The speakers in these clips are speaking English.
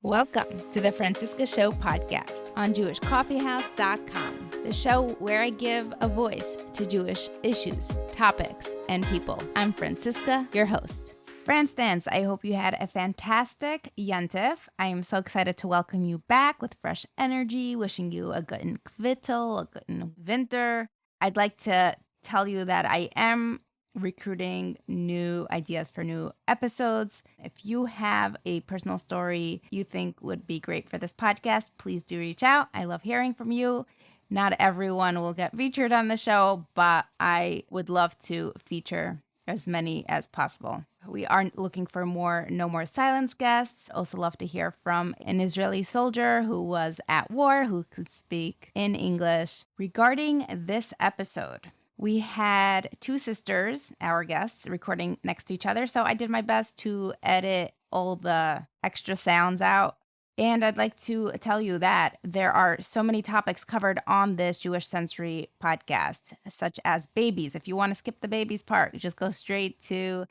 Welcome to the Franciska Show podcast on JewishCoffeehouse.com, the show where I give a voice to Jewish issues, topics, and people. I'm Franciska, your host. France Dance, I hope you had a fantastic Yontif. I am so excited to welcome you back with fresh energy, wishing you a guten Kvittel, a guten Winter. I'd like to tell you that I am recruiting new ideas for new episodes. If you have a personal story you think would be great for this podcast, please do reach out. I love hearing from you. Not everyone will get featured on the show, but I would love to feature as many as possible. We are looking for more No More Silence guests. Also love to hear from an Israeli soldier who was at war, who could speak in English. Regarding this episode, we had two sisters, our guests, recording next to each other. So I did my best to edit all the extra sounds out. And I'd like to tell you that there are so many topics covered on this Jewish Sensory podcast, such as babies. If you want to skip the babies part, just go straight to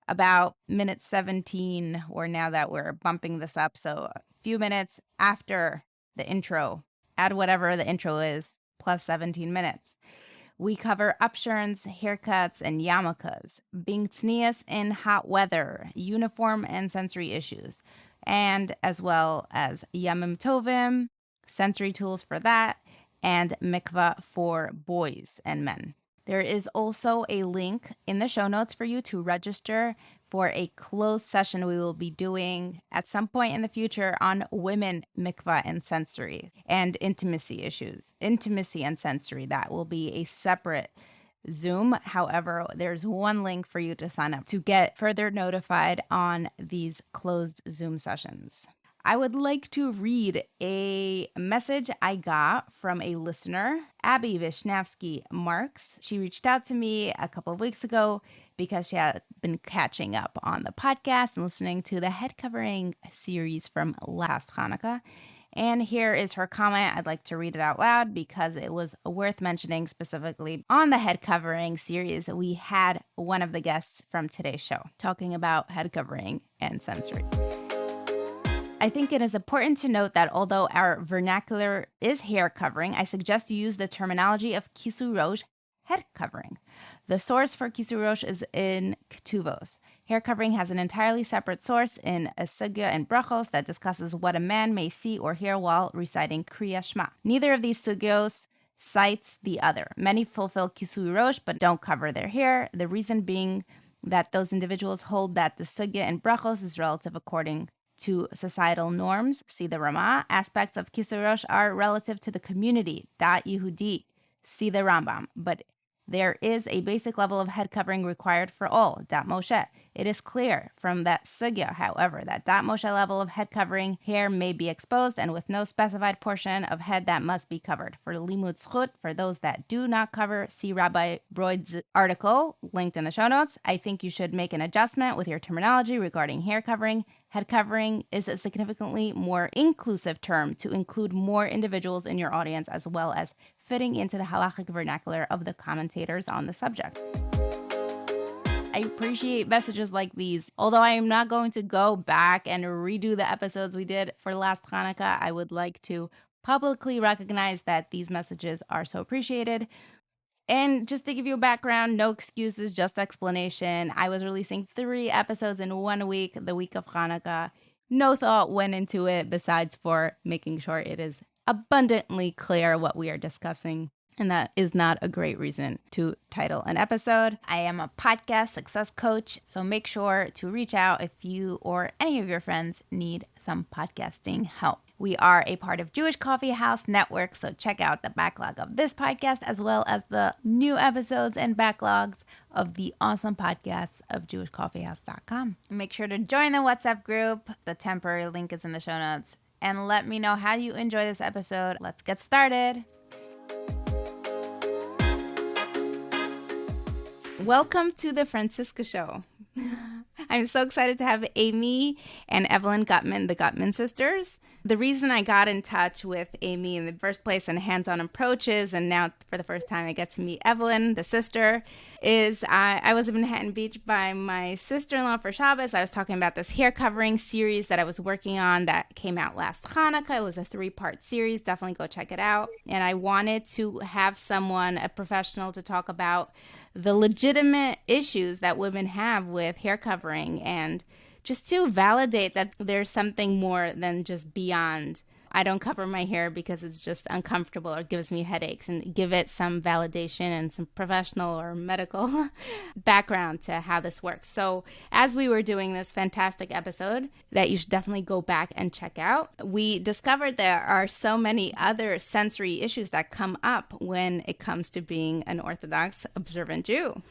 about minute 17, or now that we're bumping this up, so a few minutes after the intro. Add whatever the intro is, plus 17 minutes. We cover upshurns, haircuts, and yarmulkes, being tznius in hot weather, uniform and sensory issues, and as well as yamim tovim, sensory tools for that, and mikvah for boys and men. There is also a link in the show notes for you to register for a closed session we will be doing at some point in the future on women, mikvah, and sensory, and intimacy issues. Intimacy and sensory, that will be a separate Zoom. However, there's one link for you to sign up to get further notified on these closed Zoom sessions. I would like to read a message I got from a listener, Abby Vishnevsky Marks. She reached out to me a couple of weeks ago because she had been catching up on the podcast and listening to the head covering series from last Hanukkah. And here is her comment. I'd like to read it out loud because it was worth mentioning specifically on the head covering series. We had one of the guests from today's show talking about head covering and sensory. I think it is important to note that although our vernacular is hair covering, I suggest you use the terminology of kisui rosh, head covering. The source for kisui rosh is in Ketuvos. Hair covering has an entirely separate source in a sugya and brachos that discusses what a man may see or hear while reciting Kriya Shema. Neither of these sugyos cites the other. Many fulfill kisui rosh but don't cover their hair, the reason being that those individuals hold that the sugya and brachos is relative according to societal norms. See the Ramah. Aspects of kisui rosh are relative to the community, dat Yehudi. See the Rambam. But there is a basic level of head covering required for all, dat Moshe. It is clear from that sugya, however, that dat Moshe level of head covering, hair may be exposed and with no specified portion of head that must be covered. For limud zchut, for those that do not cover, see Rabbi Roizy's article, linked in the show notes. I think you should make an adjustment with your terminology regarding hair covering. Head covering is a significantly more inclusive term to include more individuals in your audience, as well as fitting into the halachic vernacular of the commentators on the subject. I appreciate messages like these. Although I am not going to go back and redo the episodes we did for last Hanukkah, I would like to publicly recognize that these messages are so appreciated. And just to give you a background, no excuses, just explanation. I was releasing 3 episodes in 1 week, the week of Hanukkah. No thought went into it besides for making sure it is abundantly clear what we are discussing. And that is not a great reason to title an episode. I am a podcast success coach, so make sure to reach out if you or any of your friends need some podcasting help. We are a part of Jewish Coffee House Network, so check out the backlog of this podcast as well as the new episodes and backlogs of the awesome podcasts of JewishCoffeehouse.com. Make sure to join the WhatsApp group. The temporary link is in the show notes. And let me know how you enjoy this episode. Let's get started. Welcome to the Franciska Show. I'm so excited to have Amy and Evelyn Guttmann, the Guttmann sisters. The reason I got in touch with Amy in the first place and hands-on approaches, and now for the first time I get to meet Evelyn, the sister, is I was in Manhattan Beach by my sister-in-law for Shabbos. I was talking about this hair covering series that I was working on that came out last Hanukkah. It was a 3-part series. Definitely go check it out. And I wanted to have someone, a professional, to talk about the legitimate issues that women have with hair covering and just to validate that there's something more than just beyond, I don't cover my hair because it's just uncomfortable or gives me headaches, and give it some validation and some professional or medical background to how this works. So as we were doing this fantastic episode that you should definitely go back and check out, we discovered there are so many other sensory issues that come up when it comes to being an Orthodox observant Jew.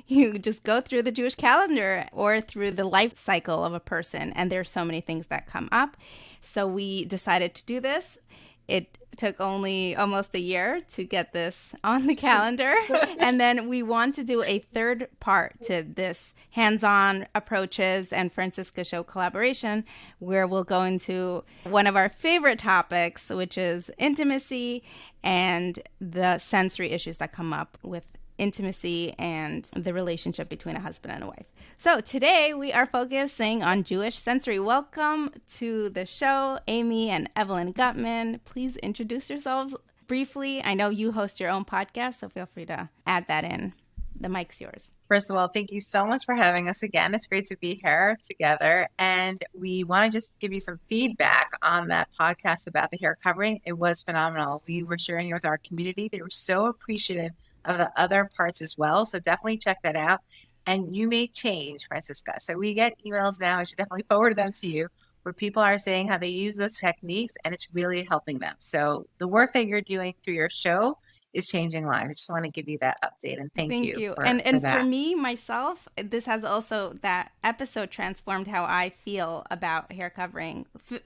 You just go through the Jewish calendar or through the life cycle of a person, and there's so many things that come up. So we decided to do this. It took only almost a year to get this on the calendar. And then we want to do a third part to this hands-on approaches and Franciska show collaboration, where we'll go into one of our favorite topics, which is intimacy and the sensory issues that come up with intimacy and the relationship between a husband and a wife. So today we are focusing on Jewish sensory. Welcome to the show, Amy and Evelyn Guttmann. Please introduce yourselves briefly. I know you host your own podcast, so feel free to add that in. The mic's yours. First of all, thank you so much for having us again. It's great to be here together. And we want to just give you some feedback on that podcast about the hair covering. It was phenomenal. We were sharing it with our community. They were so appreciative of the other parts as well. So definitely check that out. And you may change, Franciska. So we get emails now. I should definitely forward them to you, where people are saying how they use those techniques and it's really helping them. So the work that you're doing through your show is changing lives. I just want to give you that update and thank you. For me, myself, this has also, that episode transformed how I feel about hair covering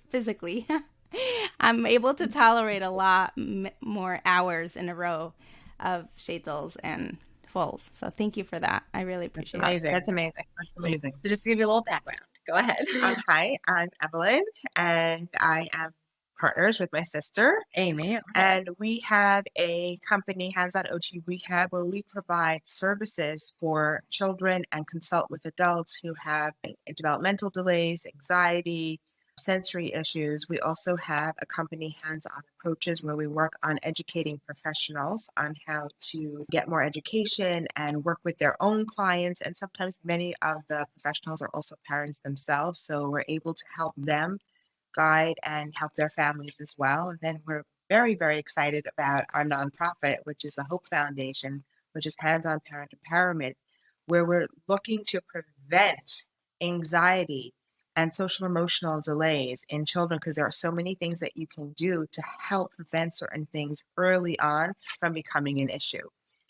physically. I'm able to tolerate a lot more hours in a row of shadels and fulls. So thank you for that. I really appreciate it. That's amazing. That's amazing. So just to give you a little background, go ahead. Hi, I'm Evelyn, and I am partners with my sister, Amy, and we have a company, Hands-On OT Rehab, where we provide services for children and consult with adults who have developmental delays, anxiety, sensory issues. We also have a company, Hands-On Approaches, where we work on educating professionals on how to get more education and work with their own clients. And sometimes many of the professionals are also parents themselves, so we're able to help them guide and help their families as well. And then we're very, very excited about our nonprofit, which is the Hope Foundation, which is Hands-On Parent Empowerment, where we're looking to prevent anxiety and social emotional delays in children, because there are so many things that you can do to help prevent certain things early on from becoming an issue.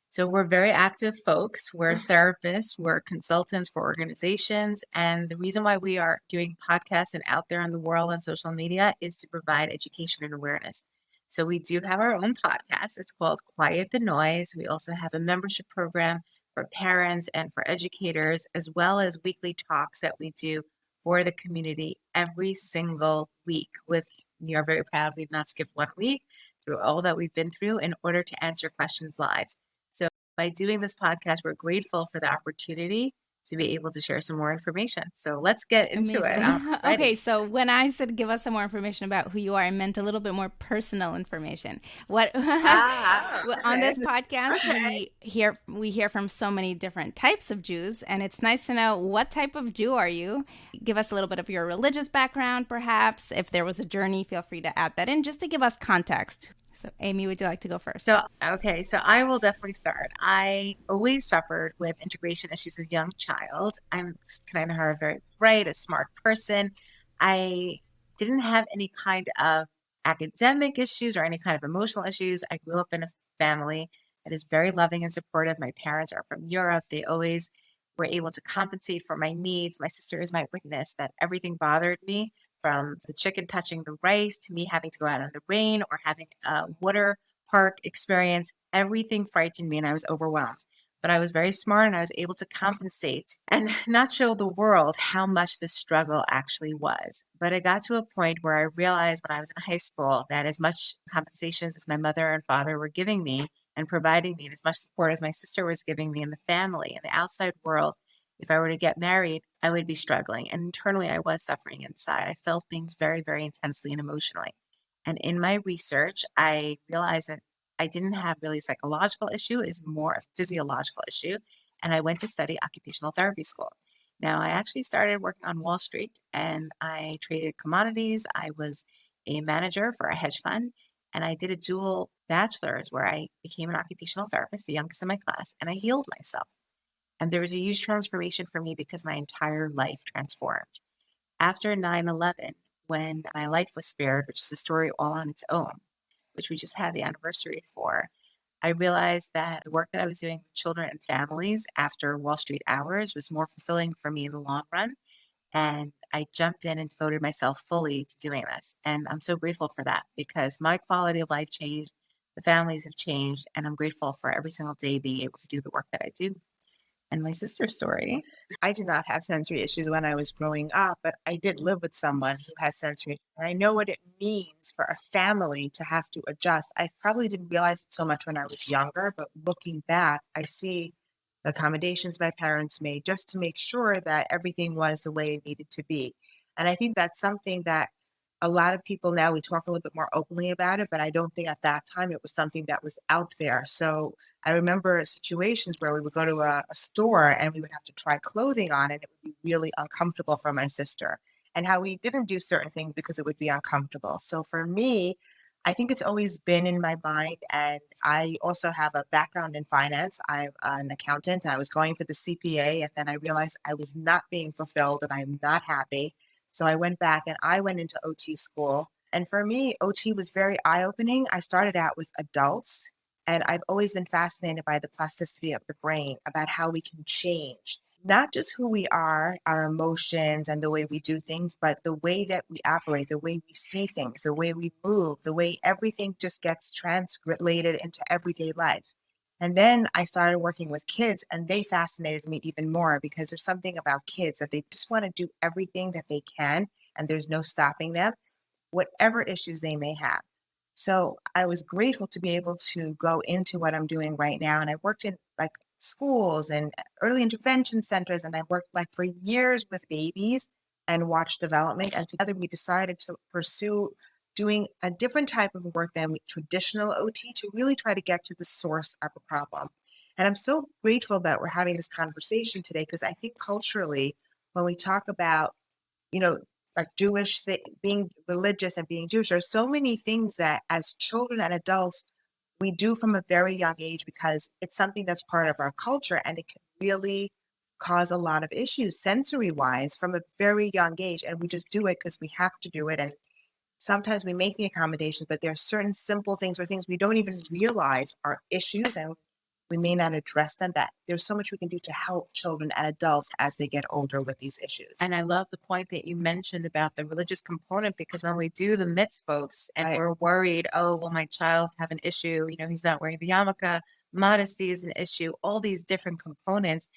So we're very active folks. We're therapists, we're consultants for organizations. And the reason why we are doing podcasts and out there in the world on social media is to provide education and awareness. So we do have our own podcast. It's called Quiet the Noise. We also have a membership program for parents and for educators, as well as weekly talks that we do for the community every single week. We are very proud we've not skipped 1 week through all that we've been through in order to answer questions live. So by doing this podcast, we're grateful for the opportunity to be able to share some more information. So let's get into it. Okay, so when I said give us some more information about who you are, I meant a little bit more personal information. What on this podcast we hear from so many different types of Jews, and it's nice to know what type of Jew are you. Give us a little bit of your religious background, perhaps. If there was a journey, feel free to add that in, just to give us context. So, Amy, would you like to go first? So I will definitely start. I always suffered with integration issues as a young child. I'm kind of a very bright, a smart person. I didn't have any kind of academic issues or any kind of emotional issues. I grew up in a family that is very loving and supportive. My parents are from Europe. They always were able to compensate for my needs. My sister is my witness that everything bothered me, from the chicken touching the rice to me having to go out in the rain or having a water park experience. Everything frightened me and I was overwhelmed. but I was very smart and I was able to compensate and not show the world how much the struggle actually was. But it got to a point where I realized when I was in high school that as much compensations as my mother and father were giving me and providing me, and as much support as my sister was giving me in the family and the outside world, if I were to get married, I would be struggling. And internally, I was suffering inside. I felt things very, very intensely and emotionally. And in my research, I realized that I didn't have really a psychological issue, it's more a physiological issue. And I went to study occupational therapy school. Now, I actually started working on Wall Street and I traded commodities. I was a manager for a hedge fund and I did a dual bachelor's where I became an occupational therapist, the youngest in my class, and I healed myself. And there was a huge transformation for me because my entire life transformed. After 9/11, when my life was spared, which is a story all on its own, which we just had the anniversary for, I realized that the work that I was doing with children and families after Wall Street hours was more fulfilling for me in the long run. And I jumped in and devoted myself fully to doing this. And I'm so grateful for that because my quality of life changed, the families have changed, and I'm grateful for every single day being able to do the work that I do. And my sister's story. I did not have sensory issues when I was growing up, but I did live with someone who had sensory issues. And I know what it means for a family to have to adjust. I probably didn't realize it so much when I was younger, but looking back, I see the accommodations my parents made just to make sure that everything was the way it needed to be. And I think that's something that a lot of people now, we talk a little bit more openly about it, but I don't think at that time it was something that was out there. So I remember situations where we would go to a store and we would have to try clothing on and it would be really uncomfortable for my sister, and how we didn't do certain things because it would be uncomfortable. So for me, I think it's always been in my mind. And I also have a background in finance. I'm an accountant and I was going for the CPA. And then I realized I was not being fulfilled and I'm not happy. So I went back and I went into OT school. And for me, OT was very eye opening. I started out with adults, and I've always been fascinated by the plasticity of the brain, about how we can change not just who we are, our emotions, and the way we do things, but the way that we operate, the way we see things, the way we move, the way everything just gets translated into everyday life. And then I started working with kids, and they fascinated me even more because there's something about kids that they just want to do everything that they can, and there's no stopping them, whatever issues they may have. So I was grateful to be able to go into what I'm doing right now. And I worked in like schools and early intervention centers, and I worked like for years with babies and watched development. And together we decided to pursue doing a different type of work than traditional OT, to really try to get to the source of a problem. And I'm so grateful that we're having this conversation today, because I think culturally, when we talk about, you know, like being religious and being Jewish, there's so many things that as children and adults we do from a very young age, because it's something that's part of our culture, and it can really cause a lot of issues sensory wise from a very young age. And we just do it because we have to do it. And sometimes we make the accommodations, but there are certain simple things or things we don't even realize are issues, and we may not address them. That there's so much we can do to help children and adults as they get older with these issues. And I love the point that you mentioned about the religious component, because when we do the mitzvos and Right. we're worried, oh, will my child have an issue? He's not wearing the yarmulke, modesty is an issue, all these different components.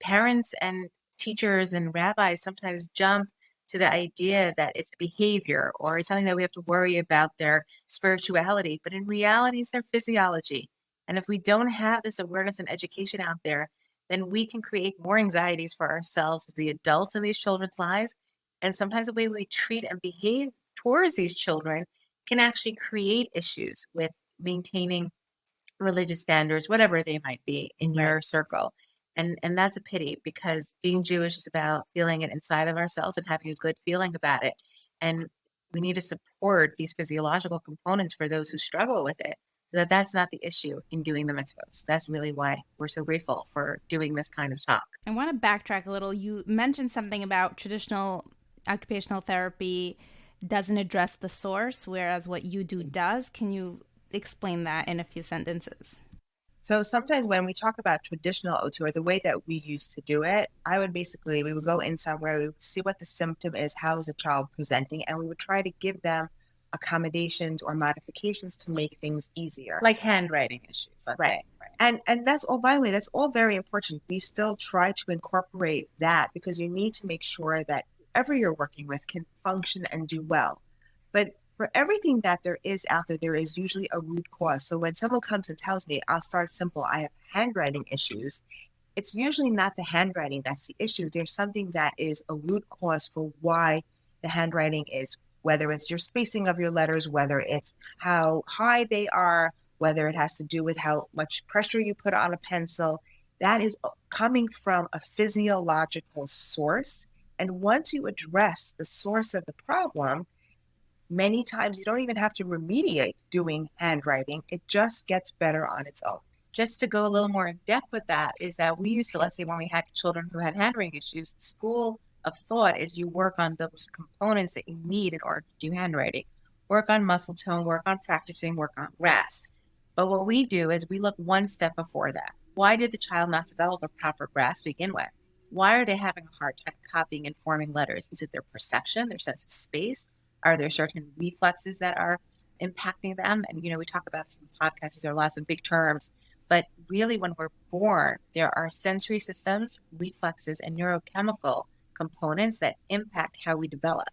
Parents and teachers and rabbis sometimes jump to the idea that it's behavior or it's something that we have to worry about their spirituality, but in reality, it's their physiology. And if we don't have this awareness and education out there, then we can create more anxieties for ourselves as the adults in these children's lives. And sometimes the way we treat and behave towards these children can actually create issues with maintaining religious standards, whatever they might be in your circle. And that's a pity, because being Jewish is about feeling it inside of ourselves and having a good feeling about it. And we need to support these physiological components for those who struggle with it, so that that's not the issue in doing the mitzvahs. That's really why we're so grateful for doing this kind of talk. I want to backtrack a little. You mentioned something about traditional occupational therapy doesn't address the source, whereas what you do does. Can you explain that in a few sentences? So sometimes when we talk about traditional OT, or the way that we used to do it, we would go in somewhere, we would see what the symptom is, how is the child presenting, and we would try to give them accommodations or modifications to make things easier. Like handwriting issues, let's Right. say. Right. And that's all, by the way, that's all very important. We still try to incorporate that because you need to make sure that whoever you're working with can function and do well. But for everything that there is out there, there is usually a root cause. So when someone comes and tells me, I'll start simple, I have handwriting issues, it's usually not the handwriting that's the issue. There's something that is a root cause for why the handwriting is, whether it's your spacing of your letters, whether it's how high they are, whether it has to do with how much pressure you put on a pencil. That is coming from a physiological source. And once you address the source of the problem, many times you don't even have to remediate doing handwriting. It just gets better on its own. Just to go a little more in depth with that is that we used to, let's say when we had children who had handwriting issues, the school of thought is you work on those components that you need in order to do handwriting. Work on muscle tone, work on practicing, work on grasp. But what we do is we look one step before that. Why did the child not develop a proper grasp to begin with? Why are they having a hard time copying and forming letters? Is it their perception, their sense of space? Are there certain reflexes that are impacting them? And, we talk about this in the podcast. These are lots of big terms. But really, when we're born, there are sensory systems, reflexes, and neurochemical components that impact how we develop.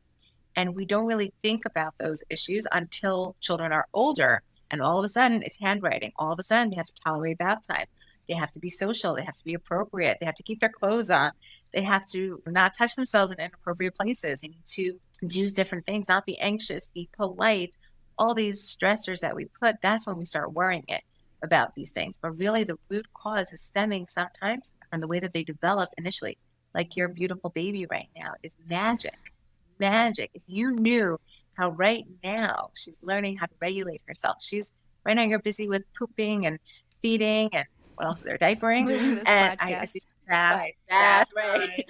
And we don't really think about those issues until children are older. And all of a sudden, it's handwriting. All of a sudden, they have to tolerate bath time. They have to be social. They have to be appropriate. They have to keep their clothes on. They have to not touch themselves in inappropriate places. They need to use different things, not be anxious, be polite. All these stressors that we put, that's when we start worrying about these things. But really, the root cause is stemming sometimes from the way that they developed initially. Like your beautiful baby right now is magic. Magic. If you knew how right now she's learning how to regulate herself. Right now you're busy with pooping and feeding and what else is there, diapering? Doing this And podcast. I do that, right?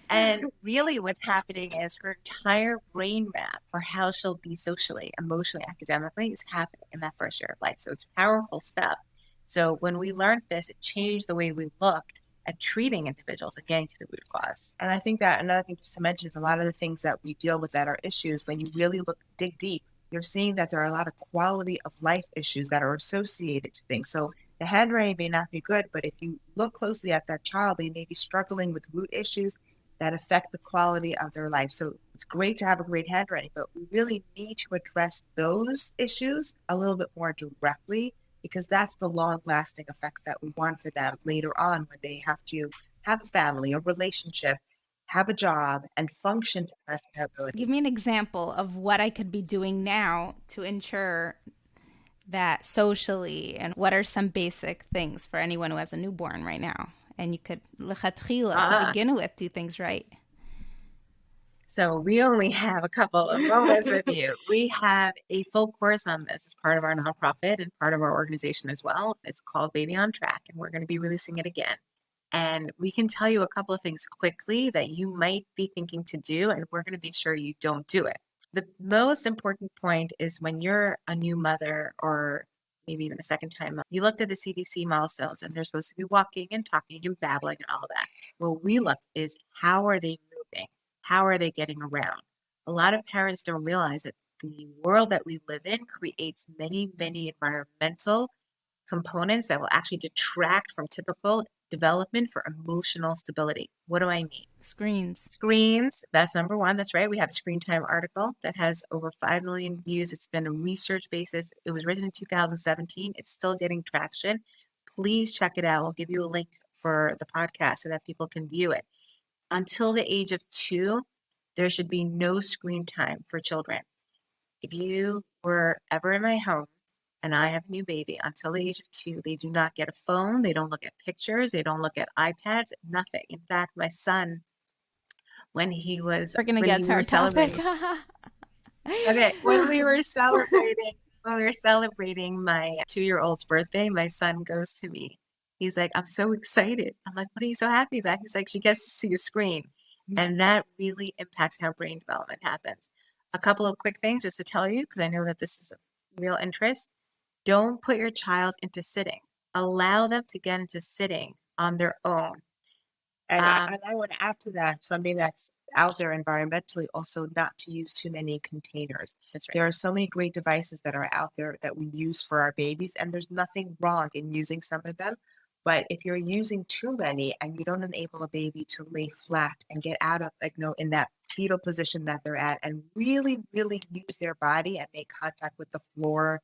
And really what's happening is her entire brain map for how she'll be socially, emotionally, academically is happening in that first year of life. So it's powerful stuff. So when we learned this, it changed the way we looked at treating individuals and getting to the root cause. And I think that another thing just to mention is a lot of the things that we deal with that are issues, when you really dig deep, you're seeing that there are a lot of quality of life issues that are associated to things. So the handwriting may not be good, but if you look closely at that child, they may be struggling with root issues that affect the quality of their life. So it's great to have a great handwriting, but we really need to address those issues a little bit more directly, because that's the long-lasting effects that we want for them later on when they have to have a family, a relationship, have a job, and function to the best of their ability. Give me an example of what I could be doing now to ensure that socially, and what are some basic things for anyone who has a newborn right now? And you could, to begin with, do things right. So we only have a couple of moments with you. We have a full course on this as part of our nonprofit and part of our organization as well. It's called Baby on Track, and we're going to be releasing it again. And we can tell you a couple of things quickly that you might be thinking to do, and we're going to make sure you don't do it. The most important point is when you're a new mother, or maybe even a second time, you looked at the CDC milestones and they're supposed to be walking and talking and babbling and all that. What we look is, how are they moving? How are they getting around? A lot of parents don't realize that the world that we live in creates many, many environmental components that will actually detract from typical development for emotional stability. What do I mean? Screens, that's number one. That's right. We have a screen time article that has over 5 million views. It's been a research basis. It was written in 2017. It's still getting traction. Please check it out. I'll give you a link for the podcast so that people can view it. Until the age of 2, there should be no screen time for children. If you were ever in my home and I have a new baby, until the age of 2, they do not get a phone. They don't look at pictures. They don't look at iPads, nothing. In fact, my son, when he was, we're going to get to our topic. Okay, when we were celebrating my 2-year-old's birthday, my son goes to me. He's like, I'm so excited. I'm like, what are you so happy about? He's like, she gets to see a screen. And that really impacts how brain development happens. A couple of quick things just to tell you, because I know that this is of real interest. Don't put your child into sitting. Allow them to get into sitting on their own. And I want to add to that something that's out there environmentally also not to use too many containers. That's right. There are so many great devices that are out there that we use for our babies, and there's nothing wrong in using some of them. But if you're using too many and you don't enable a baby to lay flat and get out of, in that fetal position that they're at and really, really use their body and make contact with the floor,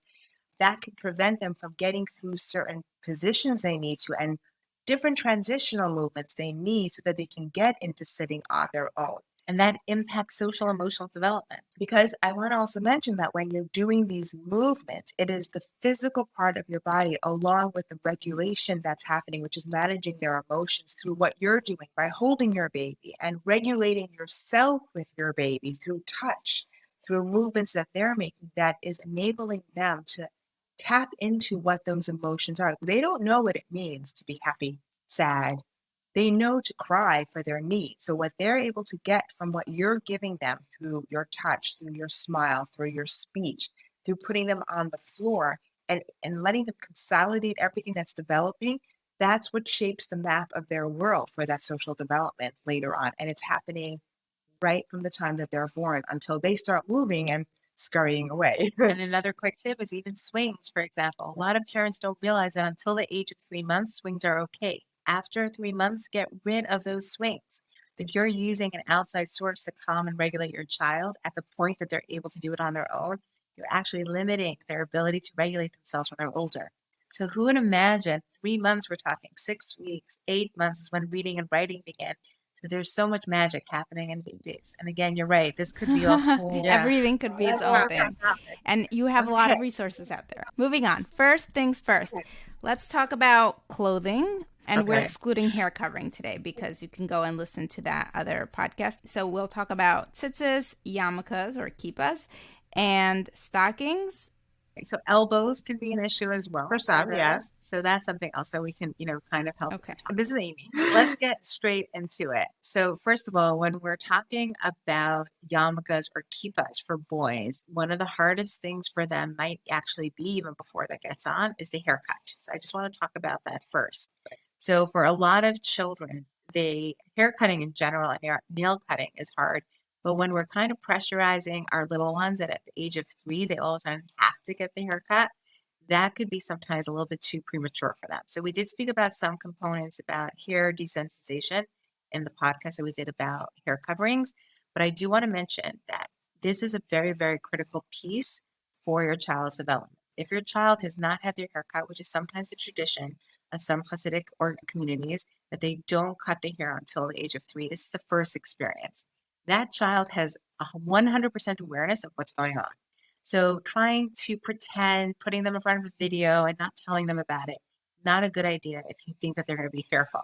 that can prevent them from getting through certain positions they need to and different transitional movements they need so that they can get into sitting on their own. And that impacts social emotional development. Because I want to also mention that when you're doing these movements, it is the physical part of your body along with the regulation that's happening, which is managing their emotions through what you're doing by holding your baby and regulating yourself with your baby through touch, through movements that they're making, that is enabling them to tap into what those emotions are. They don't know what it means to be happy, sad. They know to cry for their needs. So what they're able to get from what you're giving them through your touch, through your smile, through your speech, through putting them on the floor and letting them consolidate everything that's developing, that's what shapes the map of their world for that social development later on. And it's happening right from the time that they're born until they start moving and scurrying away. And another quick tip is even swings, for example. A lot of parents don't realize that until the age of 3 months, swings are okay. After 3 months, get rid of those swings. If you're using an outside source to calm and regulate your child at the point that they're able to do it on their own, you're actually limiting their ability to regulate themselves when they're older. So who would imagine 3 months, we're talking 6 weeks, 8 months is when reading and writing begin. So there's so much magic happening in babies. And again, you're right. This could be a whole... Everything could be its own thing. And you have a lot of resources out there. Moving on. First things first. Let's talk about clothing. And we're excluding hair covering today because you can go and listen to that other podcast. So we'll talk about tzitzis, yarmulkes or kippas, and stockings. So elbows can be an issue as well. For some, yes. So that's something else that we can, kind of help. Okay. This is Amy. Let's get straight into it. So first of all, when we're talking about yarmulkes or kippas for boys, one of the hardest things for them might actually be, even before that gets on, is the haircut. So I just want to talk about that first. So for a lot of children, the hair cutting in general and nail cutting is hard. But when we're kind of pressurizing our little ones that at the age of 3, they all of a sudden have to get the haircut, that could be sometimes a little bit too premature for them. So we did speak about some components about hair desensitization in the podcast that we did about hair coverings. But I do want to mention that this is a very, very critical piece for your child's development. If your child has not had their haircut, which is sometimes a tradition of some Hasidic or communities, that they don't cut the hair until the age of 3, this is the first experience. That child has a 100% awareness of what's going on. So trying to pretend, putting them in front of a video and not telling them about it, not a good idea if you think that they're going to be fearful.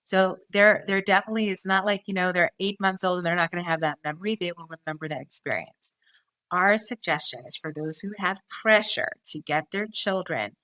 So there definitely, it's not like, they're 8 months old and they're not going to have that memory. They will remember that experience. Our suggestion is for those who have pressure to get their children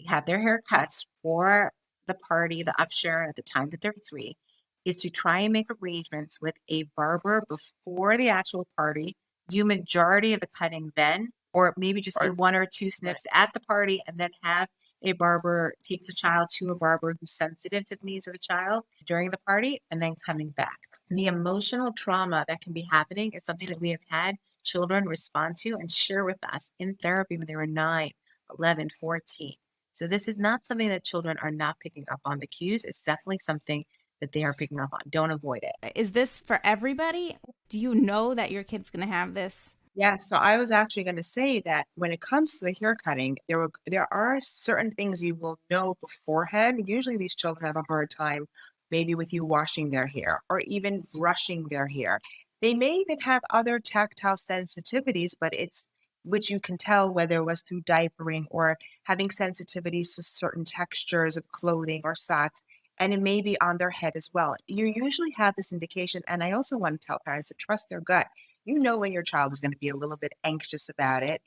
have their haircuts for the party, the upshur at the time that they're 3, is to try and make arrangements with a barber before the actual party, do majority of the cutting then, or maybe just do 1 or 2 snips at the party and then have a barber take the child to a barber who's sensitive to the needs of a child during the party and then coming back. And the emotional trauma that can be happening is something that we have had children respond to and share with us in therapy when they were 9, 11, 14. So this is not something that children are not picking up on the cues. It's definitely something that they are picking up on. Don't avoid it. Is this for everybody? Do you know that your kid's going to have this? Yeah, so I was actually going to say that when it comes to the hair cutting, there are certain things you will know beforehand. Usually these children have a hard time maybe with you washing their hair or even brushing their hair. They may even have other tactile sensitivities, but it's which you can tell whether it was through diapering or having sensitivities to certain textures of clothing or socks. And it may be on their head as well. You usually have this indication. And I also want to tell parents to trust their gut. You know when your child is going to be a little bit anxious about it.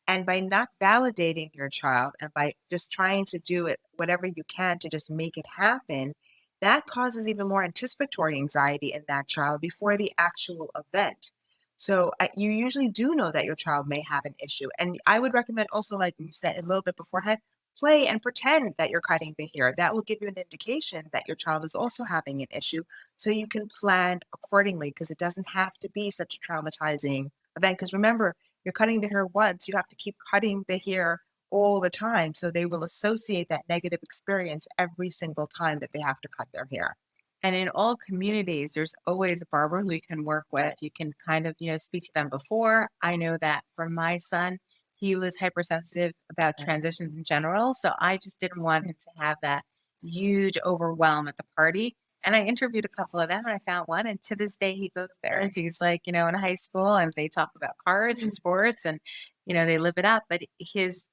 And by not validating your child and by just trying to do it, whatever you can to just make it happen, that causes even more anticipatory anxiety in that child before the actual event. So you usually do know that your child may have an issue. And I would recommend also, like you said a little bit beforehand, play and pretend that you're cutting the hair. That will give you an indication that your child is also having an issue. So you can plan accordingly, because it doesn't have to be such a traumatizing event. Because remember, you're cutting the hair once, you have to keep cutting the hair all the time. So they will associate that negative experience every single time that they have to cut their hair. And in all communities, there's always a barber who you can work with. You can kind of, speak to them before. I know that for my son, he was hypersensitive about transitions in general. So I just didn't want him to have that huge overwhelm at the party. And I interviewed a couple of them and I found one. And to this day, he goes there. And he's like, in high school and they talk about cars and sports and, they live it up. But his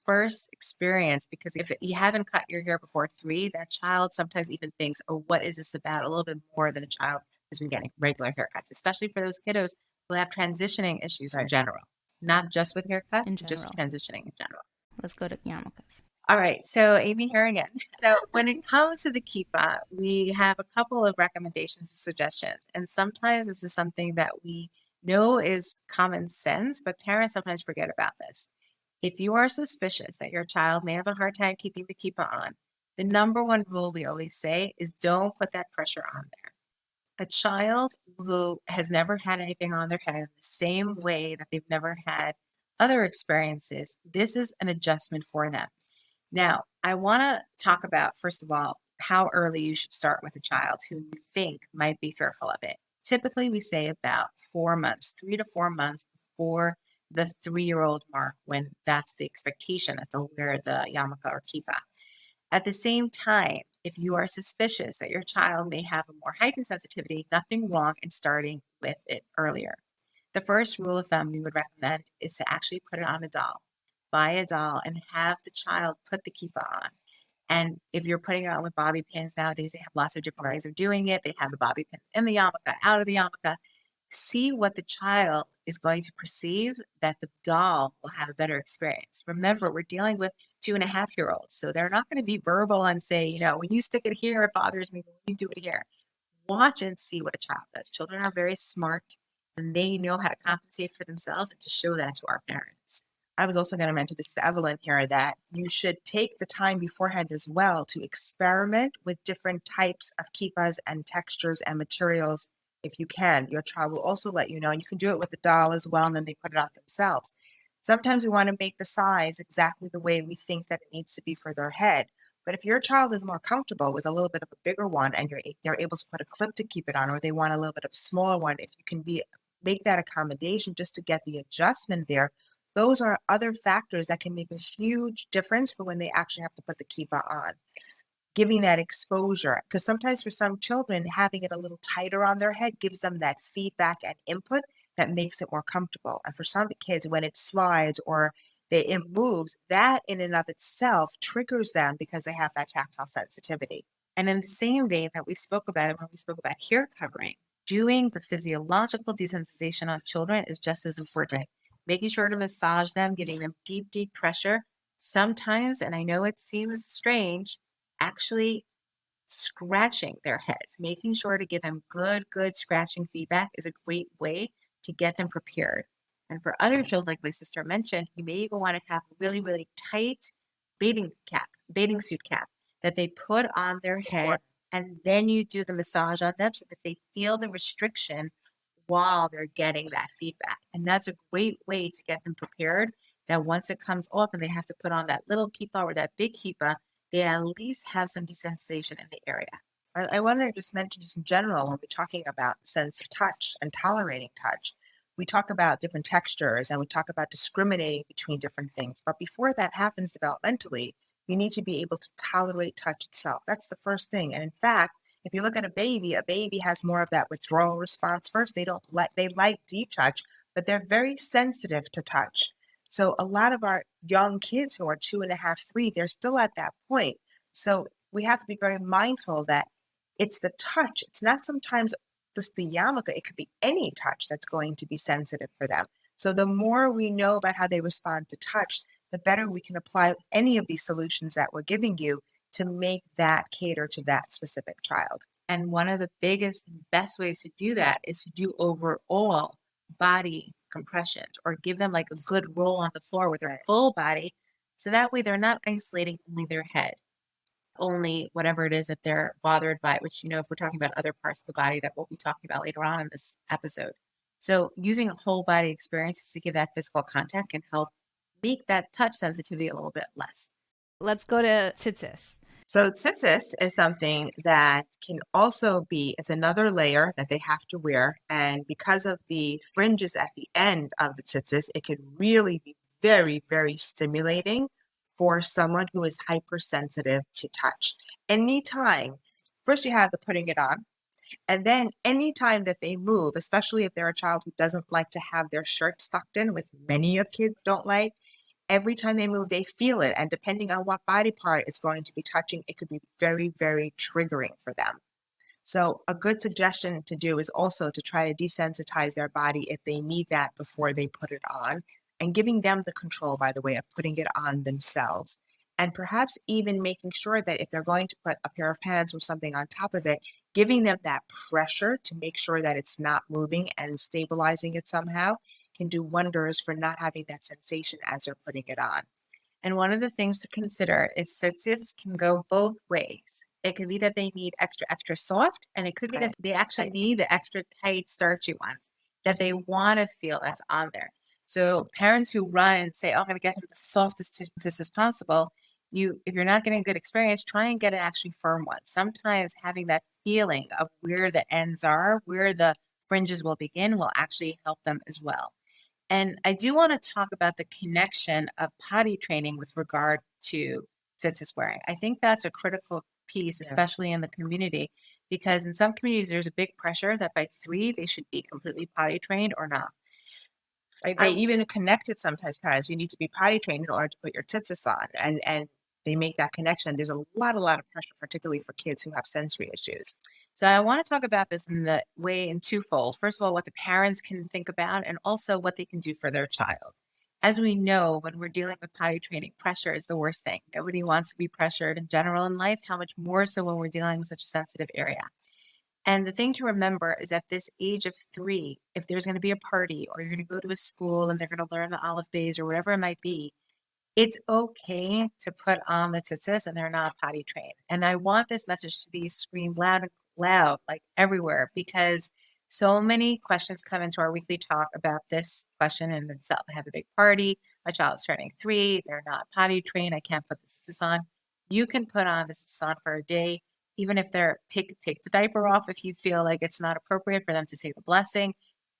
first experience, because if you haven't cut your hair before 3, that child sometimes even thinks, oh, what is this about? A little bit more than a child who's been getting regular haircuts, especially for those kiddos who have transitioning issues in general, not just with haircuts, but just transitioning in general. Let's go to yarmulkes. All right. So Amy here again. So when it comes to the kippah, we have a couple of recommendations and suggestions. And sometimes this is something that we know is common sense, but parents sometimes forget about this. If you are suspicious that your child may have a hard time keeping the kippah on, the number one rule we always say is don't put that pressure on there. A child who has never had anything on their head in the same way that they've never had other experiences, this is an adjustment for them. Now, I want to talk about, first of all, how early you should start with a child who you think might be fearful of it. Typically, we say about 4 months, 3 to 4 months before the 3-year-old mark, when that's the expectation that they'll wear the yarmulke or kippah. At the same time, if you are suspicious that your child may have a more heightened sensitivity, nothing wrong in starting with it earlier. The first rule of thumb we would recommend is to actually put it on a doll. Buy a doll and have the child put the kippah on. And if you're putting it on with bobby pins nowadays, they have lots of different ways of doing it. They have the bobby pins in the yarmulke, out of the yarmulke. See what the child is going to perceive, that the doll will have a better experience. Remember, we're dealing with 2.5-year-olds, so they're not going to be verbal and say, when you stick it here, it bothers me. When you do it here, watch and see what a child does. Children are very smart and they know how to compensate for themselves and to show that to our parents. I was also going to mention this to Evelyn here, that you should take the time beforehand as well to experiment with different types of kippahs and textures and materials. If you can, your child will also let you know, and you can do it with the doll as well, and then they put it on themselves. Sometimes we want to make the size exactly the way we think that it needs to be for their head. But if your child is more comfortable with a little bit of a bigger one and they're able to put a clip to keep it on, or they want a little bit of a smaller one, if you can make that accommodation just to get the adjustment there, those are other factors that can make a huge difference for when they actually have to put the kippah on. Giving that exposure, because sometimes for some children, having it a little tighter on their head gives them that feedback and input that makes it more comfortable. And for some kids, when it slides or it moves, that in and of itself triggers them because they have that tactile sensitivity. And in the same vein that we spoke about it when we spoke about hair covering, doing the physiological desensitization on children is just as important. Making sure to massage them, giving them deep, deep pressure. Sometimes, and I know it seems strange, actually scratching their heads, making sure to give them good scratching feedback is a great way to get them prepared. And for other children, like my sister mentioned, you may even want to have a really, really tight bathing suit cap that they put on their head, and then you do the massage on them so that they feel the restriction while they're getting that feedback. And that's a great way to get them prepared, that once it comes off and they have to put on that little kippah or that big kippah, they at least have some desensitization in the area. I wanted to just mention, just in general, when we're talking about the sense of touch and tolerating touch, we talk about different textures and we talk about discriminating between different things. But before that happens developmentally, you need to be able to tolerate touch itself. That's the first thing. And in fact, if you look at a baby has more of that withdrawal response first. They like deep touch, but they're very sensitive to touch. So a lot of our young kids who are 2.5, 3, they're still at that point. So we have to be very mindful that it's the touch. It's not sometimes just the yarmulke. It could be any touch that's going to be sensitive for them. So the more we know about how they respond to touch, the better we can apply any of these solutions that we're giving you to make that cater to that specific child. And one of the biggest and best ways to do that is to do overall body compressions, or give them like a good roll on the floor with their full body So that way they're not isolating only their head, only whatever it is that they're bothered by, which, if we're talking about other parts of the body that we'll be talking about later on in this episode. So using a whole body experience to give that physical contact can help make that touch sensitivity a little bit less. Let's go to tzitzis. So tzitzis is something that can also be, it's another layer that they have to wear. And because of the fringes at the end of the tzitzis, it can really be very, very stimulating for someone who is hypersensitive to touch. Anytime, first you have the putting it on, and then anytime that they move, especially if they're a child who doesn't like to have their shirt tucked in, which many of kids don't like, every time they move, they feel it. And depending on what body part it's going to be touching, it could be very, very triggering for them. So a good suggestion to do is also to try to desensitize their body if they need that before they put it on, and giving them the control, by the way, of putting it on themselves. And perhaps even making sure that if they're going to put a pair of pants or something on top of it, giving them that pressure to make sure that it's not moving and stabilizing it somehow can do wonders for not having that sensation as they're putting it on. And one of the things to consider is tzitzis can go both ways. It could be that they need extra, extra soft, and it could be that they actually need the extra tight, starchy ones that they want to feel that's on there. So parents who run and say, "Oh, I'm going to get him the softest tzitzis as possible," if you're not getting a good experience, try and get an actually firm one. Sometimes having that feeling of where the ends are, where the fringes will begin, will actually help them as well. And I do want to talk about the connection of potty training with regard to tzitzis wearing. I think that's a critical piece, especially in the community, because in some communities, there's a big pressure that by 3, they should be completely potty trained or not. They even connect it sometimes, parents. You need to be potty trained in order to put your tzitzis on. And they make that connection. There's a lot of pressure, particularly for kids who have sensory issues. So I want to talk about this in twofold. First of all, what the parents can think about, and also what they can do for their child. As we know, when we're dealing with potty training, pressure is the worst thing. Nobody wants to be pressured in general in life, how much more so when we're dealing with such a sensitive area. And the thing to remember is at this age of 3, if there's going to be a party or you're going to go to a school and they're going to learn the olive bays or whatever it might be, it's okay to put on the tzitzis and they're not potty trained. And I want this message to be screamed loud, like everywhere, because so many questions come into our weekly talk about this question in itself. I have a big party. My child's turning 3. They're not potty trained. I can't put the tzitzis on. You can put on the tzitzis on for a day, even if they're take the diaper off if you feel like it's not appropriate for them to say the blessing.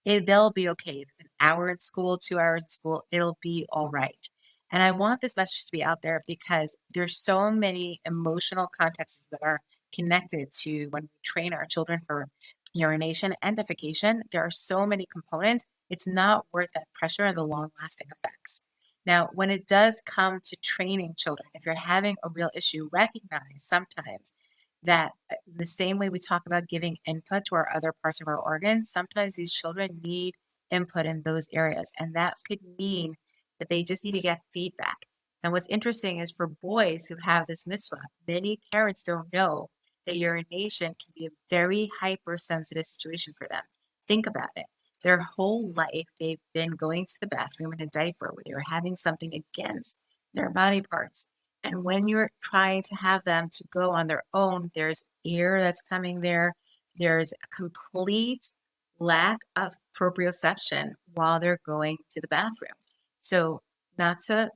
They'll be okay. If it's an hour in school, 2 hours in school, it'll be all right. And I want this message to be out there because there's so many emotional contexts that are connected to when we train our children for urination and defecation. There are so many components. It's not worth that pressure and the long-lasting effects. Now, when it does come to training children, if you're having a real issue, recognize sometimes that the same way we talk about giving input to our other parts of our organs, sometimes these children need input in those areas. And that could mean that they just need to get feedback. And what's interesting is for boys who have this mitzvah, many parents don't know that urination can be a very hypersensitive situation for them. Think about it. Their whole life, they've been going to the bathroom in a diaper where they're having something against their body parts. And when you're trying to have them to go on their own, there's air that's coming there. There's a complete lack of proprioception while they're going to the bathroom. So not to,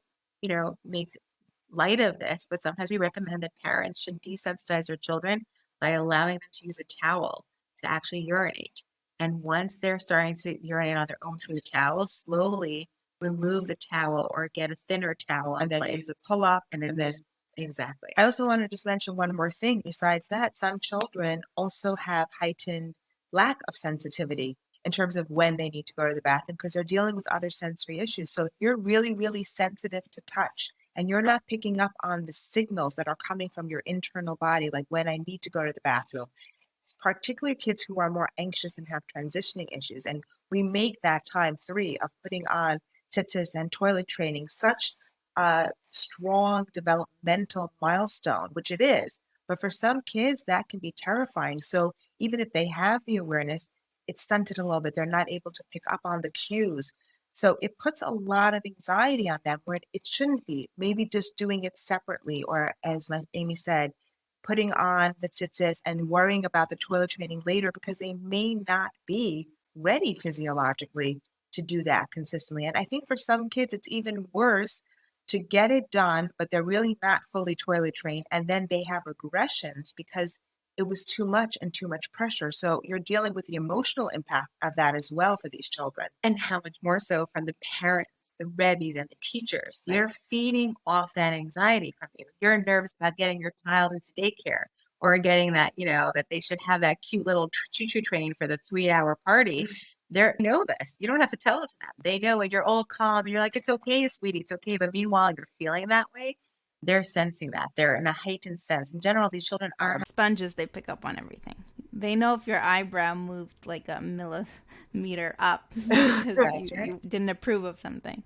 make light of this, but sometimes we recommend that parents should desensitize their children by allowing them to use a towel to actually urinate. And once they're starting to urinate on their own through the towel, slowly remove the towel or get a thinner towel And then use a pull up and then exactly. I also want to just mention one more thing. Besides that, some children also have heightened lack of sensitivity in terms of when they need to go to the bathroom because they're dealing with other sensory issues. So if you're really, really sensitive to touch and you're not picking up on the signals that are coming from your internal body, like when I need to go to the bathroom, particularly kids who are more anxious and have transitioning issues. And we make that time 3 of putting on tzitzis and toilet training such a strong developmental milestone, which it is. But for some kids, that can be terrifying. So even if they have the awareness, it's stunted a little bit. They're not able to pick up on the cues So it puts a lot of anxiety on them where it shouldn't be. Maybe just doing it separately, or as Amy said, putting on the tzitzis and worrying about the toilet training later because they may not be ready physiologically to do that consistently. And I think for some kids, it's even worse to get it done, but they're really not fully toilet trained. And then they have regressions because it was too much and too much pressure. So you're dealing with the emotional impact of that as well for these children. And how much more so from the parents, the rebbes, and the teachers. They're feeding off that anxiety from you. You're nervous about getting your child into daycare or getting that, that they should have that cute little choo-choo train for the 3-hour party. They know this. You don't have to tell it to them. They know it. You're all calm. And you're like, it's okay, sweetie. It's okay. But meanwhile, you're feeling that way. They're sensing that. They're in a heightened sense. In general, these children are sponges. They pick up on everything. They know if your eyebrow moved like a millimeter up because you didn't approve of something.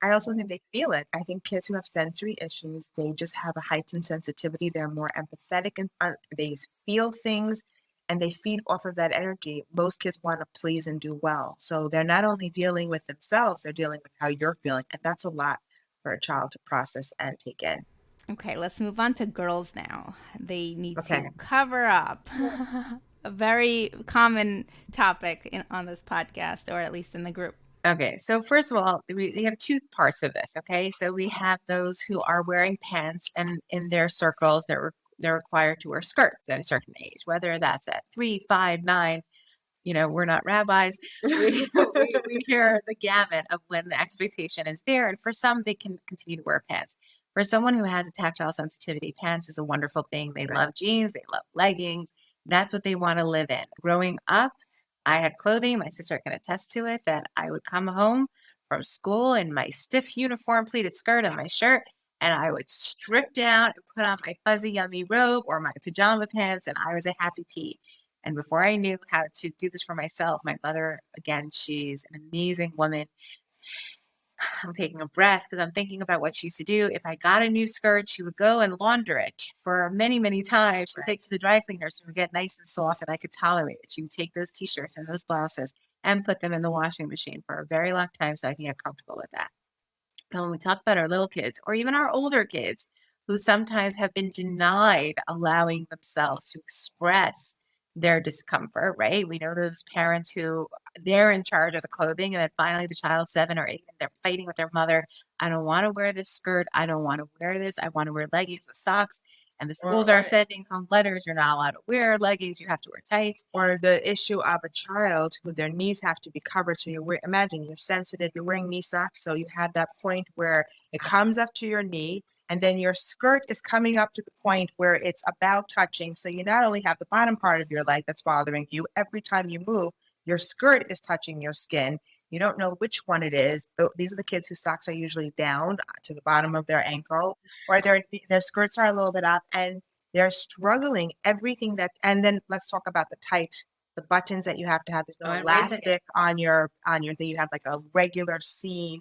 I also think they feel it. I think kids who have sensory issues, they just have a heightened sensitivity. They're more empathetic and they feel things and they feed off of that energy. Most kids want to please and do well. So they're not only dealing with themselves, they're dealing with how you're feeling. And that's a lot for a child to process and take in. Okay, let's move on to girls now. They need to cover up. A very common topic on this podcast, or at least in the group. Okay, so first of all, we have two parts of this, okay? So we have those who are wearing pants, and in their circles, they're required to wear skirts at a certain age, whether that's at 3, 5, 9. We're not rabbis. We hear the gamut of when the expectation is there. And for some, they can continue to wear pants. For someone who has a tactile sensitivity, pants is a wonderful thing. They love jeans. They love leggings. That's what they want to live in. Growing up, I had clothing. My sister can attest to it, that I would come home from school in my stiff uniform pleated skirt and my shirt, and I would strip down and put on my fuzzy, yummy robe or my pajama pants, and I was a happy pea. And before I knew how to do this for myself, my mother, again, she's an amazing woman. I'm taking a breath because I'm thinking about what she used to do. If I got a new skirt, she would go and launder it for many, many times. She would take it to the dry cleaner so it would get nice and soft and I could tolerate it. She would take those t-shirts and those blouses and put them in the washing machine for a very long time so I can get comfortable with that. And when we talk about our little kids or even our older kids who sometimes have been denied allowing themselves to express their discomfort, right? We know those parents who they're in charge of the clothing and then finally the child's 7 or 8 and they're fighting with their mother. I don't want to wear this skirt. I don't want to wear this. I want to wear leggings with socks. And the schools are sending home letters. You're not allowed to wear leggings. You have to wear tights. Or the issue of a child who their knees have to be covered. So imagine you're sensitive, you're wearing knee socks. So you have that point where it comes up to your knee and then your skirt is coming up to the point where it's about touching. So you not only have the bottom part of your leg that's bothering you, every time you move, your skirt is touching your skin. You don't know which one it is. These are the kids whose socks are usually down to the bottom of their ankle, or their skirts are a little bit up, and they're struggling. Everything and then let's talk about the buttons that you have to have. There's no elastic on your thing. You have like a regular seam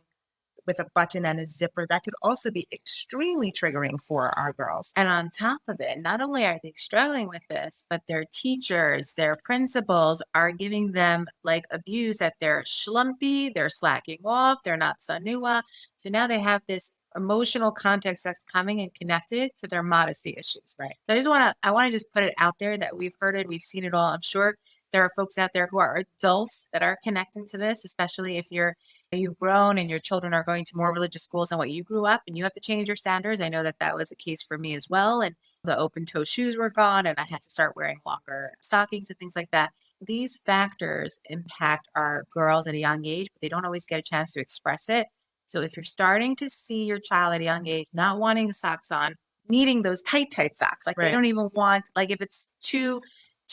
with a button and a zipper. That could also be extremely triggering for our girls. And on top of it, not only are they struggling with this, but their teachers, their principals are giving them like abuse that they're schlumpy, they're slacking off, they're not sanua. So now they have this emotional context that's coming and connected to their modesty issues. Right. So I want to just put it out there that we've heard it, we've seen it all. I'm sure there are folks out there who are adults that are connecting to this, especially if you've grown and your children are going to more religious schools than what you grew up and you have to change your standards. I know that was a case for me as well. And the open toe shoes were gone and I had to start wearing longer stockings and things like that. These factors impact our girls at a young age, but they don't always get a chance to express it. So if you're starting to see your child at a young age not wanting socks on, needing those tight socks, like they don't even want, like if it's too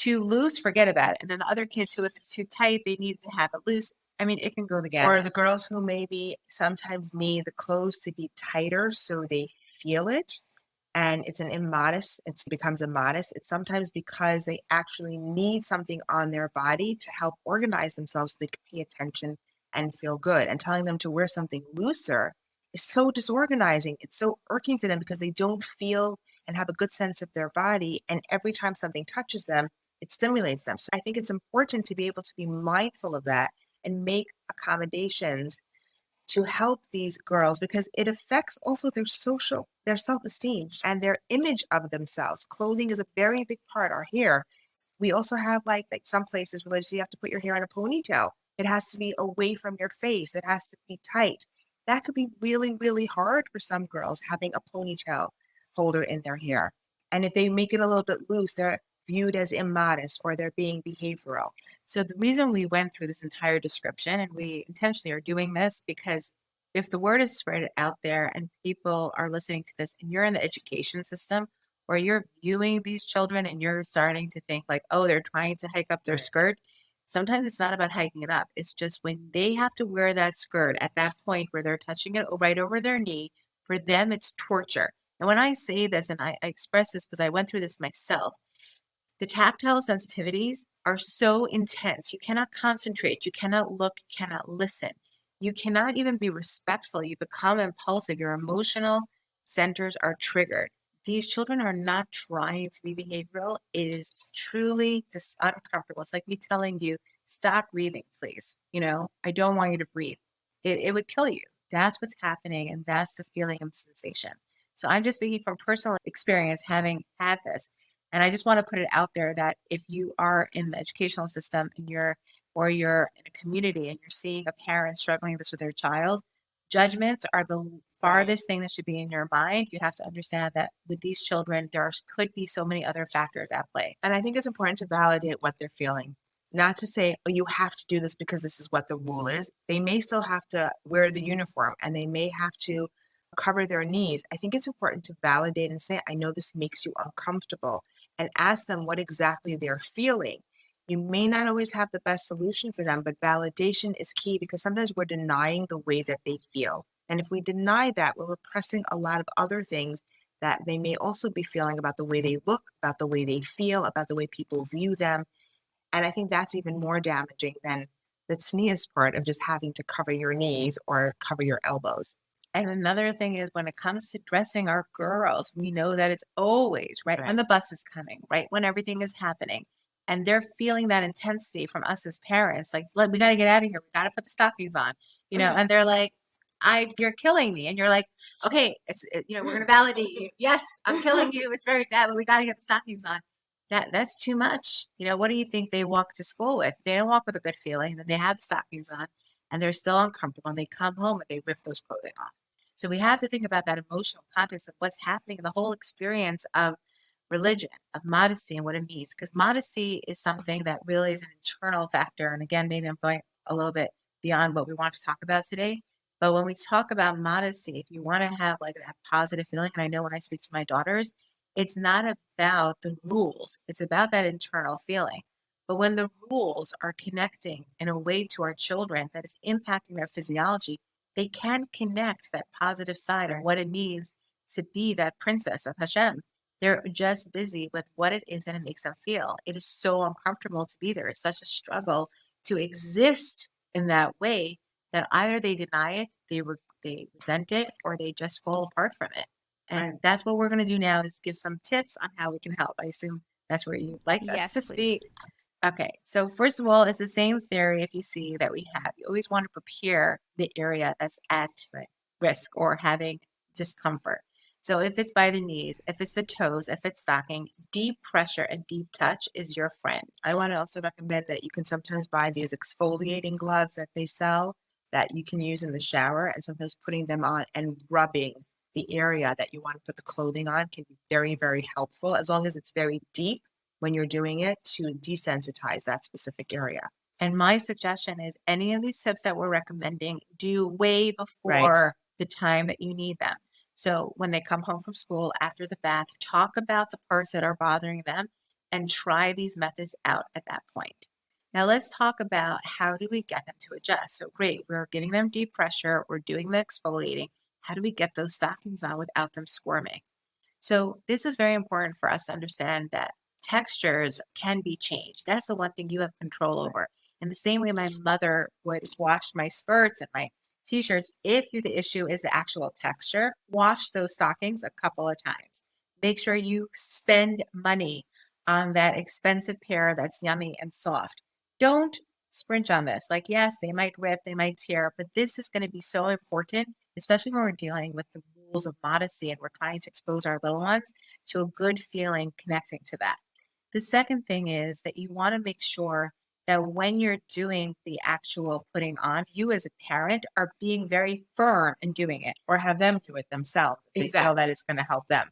loose, forget about it. And then the other kids who, if it's too tight, they need to have it loose. I mean, it can go together. Or the girls who maybe sometimes need the clothes to be tighter so they feel it. And it becomes immodest. It's sometimes because they actually need something on their body to help organize themselves so they can pay attention and feel good. And telling them to wear something looser is so disorganizing. It's so irking for them because they don't feel and have a good sense of their body. And every time something touches them, it stimulates them. So I think it's important to be able to be mindful of that and make accommodations to help these girls, because it affects also their self-esteem and their image of themselves. Clothing is a very big part. Our hair. We also have like some places religious, you have to put your hair in a ponytail. It has to be away from your face. It has to be tight. That could be really, really hard for some girls having a ponytail holder in their hair. And if they make it a little bit loose, they're viewed as immodest or they're being behavioral. So the reason we went through this entire description, and we intentionally are doing this because if the word is spread out there and people are listening to this and you're in the education system or you're viewing these children and you're starting to think like, oh, they're trying to hike up their skirt. Sometimes it's not about hiking it up. It's just when they have to wear that skirt at that point where they're touching it right over their knee, for them, it's torture. And when I say this, and I express this because I went through this myself, the tactile sensitivities are so intense. You cannot concentrate. You cannot look. You cannot listen. You cannot even be respectful. You become impulsive. Your emotional centers are triggered. These children are not trying to be behavioral. It is truly just uncomfortable. It's like me telling you, stop breathing, please. I don't want you to breathe. It would kill you. That's what's happening. And that's the feeling and sensation. So I'm just speaking from personal experience, having had this. And I just want to put it out there that if you are in the educational system and you're in a community and you're seeing a parent struggling this with their child, judgments are the farthest thing that should be in your mind. You have to understand that with these children, could be so many other factors at play. And I think it's important to validate what they're feeling. Not to say, oh, you have to do this because this is what the rule is. They may still have to wear the uniform and they may have to cover their knees. I think it's important to validate and say, I know this makes you uncomfortable, and ask them what exactly they're feeling. You may not always have the best solution for them, but validation is key because sometimes we're denying the way that they feel. And if we deny that, we're repressing a lot of other things that they may also be feeling about the way they look, about the way they feel, about the way people view them. And I think that's even more damaging than the sneeze part of just having to cover your knees or cover your elbows. And another thing is when it comes to dressing our girls, we know that it's always right when the bus is coming, right when everything is happening. And they're feeling that intensity from us as parents. Like, we got to get out of here. We got to put the stockings on, and they're like, you're killing me. And you're like, okay, we're going to validate you. Yes, I'm killing you. It's very bad, but we got to get the stockings on. That's too much. What do you think they walk to school with? They don't walk with a good feeling. Then they have the stockings on and they're still uncomfortable and they come home and they rip those clothing off. So we have to think about that emotional context of what's happening in the whole experience of religion, of modesty and what it means. Because modesty is something that really is an internal factor. And again, maybe I'm going a little bit beyond what we want to talk about today. But when we talk about modesty, if you want to have like that positive feeling, and I know when I speak to my daughters, it's not about the rules. It's about that internal feeling. But when the rules are connecting in a way to our children that is impacting their physiology, they can connect that positive side of what it means to be that princess of Hashem. They're just busy with what it is and it makes them feel. It is so uncomfortable to be there. It's such a struggle to exist in that way that either they deny it, they resent it, or they just fall apart from it. And that's what we're going to do now is give some tips on how we can help. I assume that's where you'd like us to speak. Okay, so first of all, it's the same theory if you see that we have. You always want to prepare the area that's at risk or having discomfort. So if it's by the knees, if it's the toes, if it's stocking, deep pressure and deep touch is your friend. I want to also recommend that you can sometimes buy these exfoliating gloves that they sell that you can use in the shower, and sometimes putting them on and rubbing the area that you want to put the clothing on can be very, very helpful, as long as it's very deep when you're doing it, to desensitize that specific area. And my suggestion is any of these tips that we're recommending, do way before the time that you need them. So when they come home from school after the bath, talk about the parts that are bothering them and try these methods out at that point. Now let's talk about how do we get them to adjust. So great, we're giving them deep pressure, we're doing the exfoliating. How do we get those stockings on without them squirming? So this is very important for us to understand that textures can be changed. That's the one thing you have control over. In the same way my mother would wash my skirts and my t-shirts, if the issue is the actual texture, wash those stockings a couple of times. Make sure you spend money on that expensive pair that's yummy and soft. Don't sprint on this. Like, yes, they might rip, they might tear, but this is going to be so important, especially when we're dealing with the rules of modesty and we're trying to expose our little ones to a good feeling connecting to that. The second thing is that you want to make sure that when you're doing the actual putting on, you as a parent are being very firm in doing it. Or have them do it themselves if they feel that it's going to help them.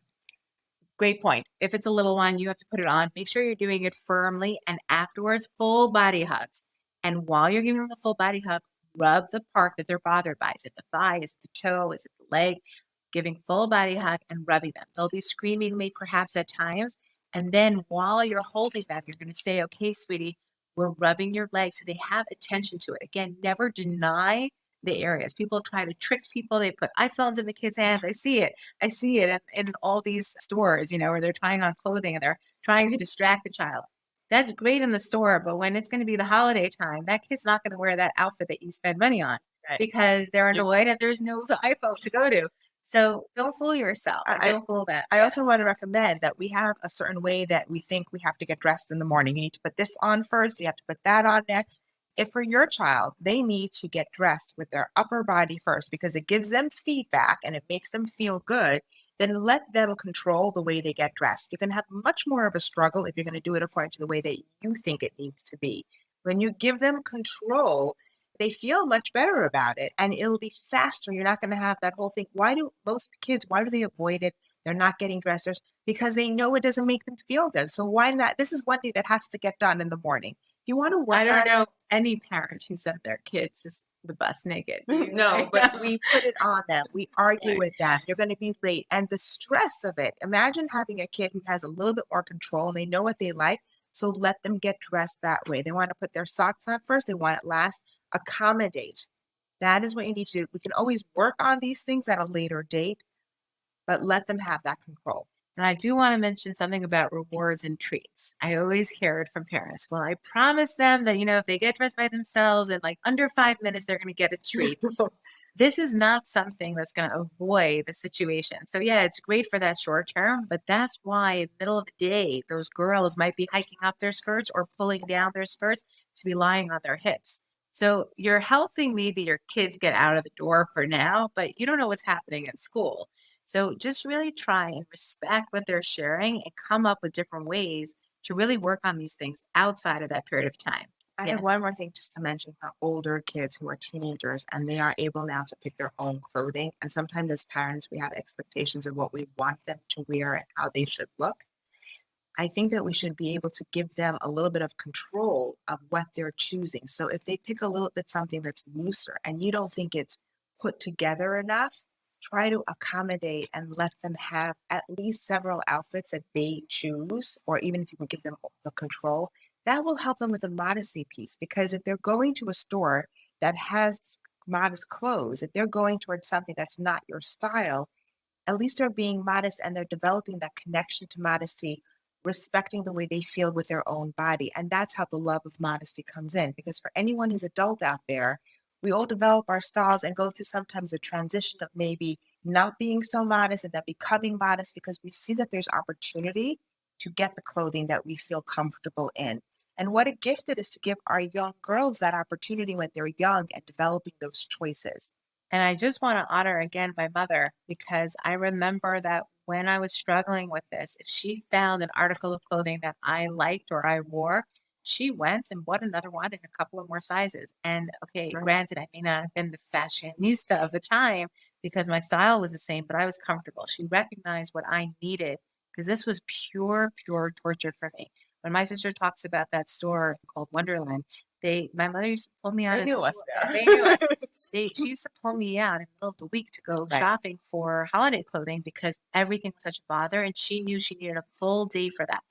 Great point. If it's a little one, you have to put it on. Make sure you're doing it firmly, and afterwards, full body hugs. And while you're giving them the full body hug, rub the part that they're bothered by. Is it the thigh? Is it the toe? Is it the leg? Giving full body hug and rubbing them. They'll be screaming me perhaps at times. And then while you're holding them, you're going to say, okay, sweetie, we're rubbing your leg so they have attention to it. Again, never deny the areas. People try to trick people. They put iPhones in the kids' hands. I see it in all these stores, where they're trying on clothing and they're trying to distract the child. That's great in the store, but when it's going to be the holiday time, that kid's not going to wear that outfit that you spend money on because they're annoyed and there's no iPhone to go to. So don't fool yourself. Don't fool them. I also want to recommend that we have a certain way that we think we have to get dressed in the morning. You need to put this on first. You have to put that on next. If for your child, they need to get dressed with their upper body first because it gives them feedback and it makes them feel good, then let them control the way they get dressed. You can have much more of a struggle if you're going to do it according to the way that you think it needs to be. When you give them control, they feel much better about it and it'll be faster. You're not going to have that whole thing. Why do they avoid it? They're not getting dressers because they know it doesn't make them feel good. So why not? This is one thing that has to get done in the morning. You want to work. I don't know any parent who sent their kids to the bus naked. No, but we put it on them. We argue with them. You're going to be late. And the stress of it. Imagine having a kid who has a little bit more control and they know what they like. So let them get dressed that way. They want to put their socks on first. They want it last. Accommodate. That is what you need to do. We can always work on these things at a later date, but let them have that control. And I do want to mention something about rewards and treats. I always hear it from parents. Well, I promise them that, if they get dressed by themselves in like under 5 minutes, they're going to get a treat. This is not something that's going to avoid the situation. So yeah, it's great for that short term, but that's why in the middle of the day, those girls might be hiking up their skirts or pulling down their skirts to be lying on their hips. So you're helping maybe your kids get out of the door for now, but you don't know what's happening at school. So just really try and respect what they're sharing and come up with different ways to really work on these things outside of that period of time. I have one more thing just to mention for older kids who are teenagers and they are able now to pick their own clothing. And sometimes as parents, we have expectations of what we want them to wear and how they should look. I think that we should be able to give them a little bit of control of what they're choosing. So if they pick a little bit something that's looser and you don't think it's put together enough, try to accommodate and let them have at least several outfits that they choose, or even if you can give them the control, that will help them with the modesty piece. Because if they're going to a store that has modest clothes, if they're going towards something that's not your style, at least they're being modest and they're developing that connection to modesty, respecting the way they feel with their own body. And that's how the love of modesty comes in. Because for anyone who's adult out there, we all develop our styles and go through sometimes a transition of maybe not being so modest and then becoming modest because we see that there's opportunity to get the clothing that we feel comfortable in. And what a gift it is to give our young girls that opportunity when they're young and developing those choices. And I just want to honor again my mother because I remember that when I was struggling with this, if she found an article of clothing that I liked or I wore, she went and bought another one in a couple of more sizes. And okay, granted, I may not have been the fashionista of the time because my style was the same, but I was comfortable. She recognized what I needed because this was pure torture for me. When my sister talks about that store called Wonderland, my mother used to pull me out. They knew us there. They knew us. She used to pull me out in the middle of the week to go shopping for holiday clothing because everything was such a bother, and she knew she needed a full day for that.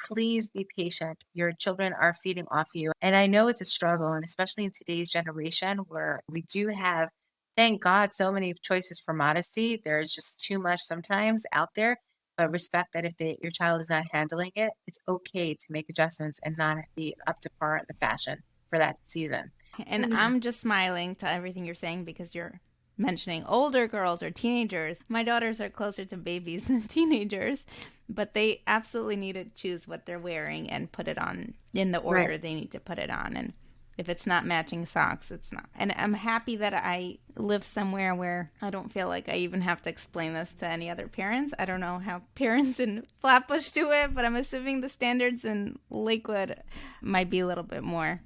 Please be patient. Your children are feeding off you. And I know it's a struggle, and especially in today's generation where we do have, thank God, so many choices for modesty. There's just too much sometimes out there. But respect that if your child is not handling it, it's okay to make adjustments and not be up to par in the fashion for that season. And I'm just smiling to everything you're saying because you're mentioning older girls or teenagers. My daughters are closer to babies than teenagers, but they absolutely need to choose what they're wearing and put it on in the order they need to put it on. And If it's not matching socks, it's not. And I'm happy that I live somewhere where I don't feel like I even have to explain this to any other parents. I don't know how parents in Flatbush do it, but I'm assuming the standards in Lakewood might be a little bit more.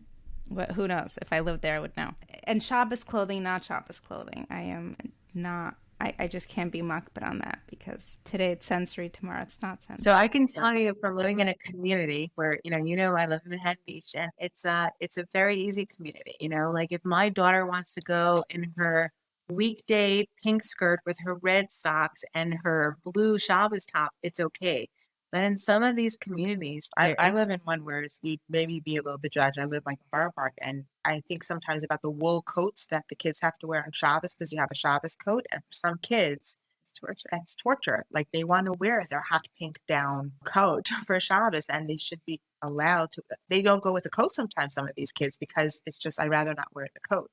But who knows? If I lived there, I would know. And Shabbos clothing, not Shabbos clothing. I am not. I just can't be makbid on that because today it's sensory, tomorrow it's not sensory. So I can tell you from living in a community where, I live in Manhattan Beach, and it's a very easy community. Like if my daughter wants to go in her weekday pink skirt with her red socks and her blue Shabbos top, it's okay. But in some of these communities, I live in one where we maybe be a little bit judged. I live like in Borough Park, and I think sometimes about the wool coats that the kids have to wear on Shabbos because you have a Shabbos coat, and for some kids, it's torture. It's torture. Like they want to wear their hot pink down coat for Shabbos, and they should be allowed to. They don't go with the coat sometimes. Some of these kids because it's just I'd rather not wear the coat.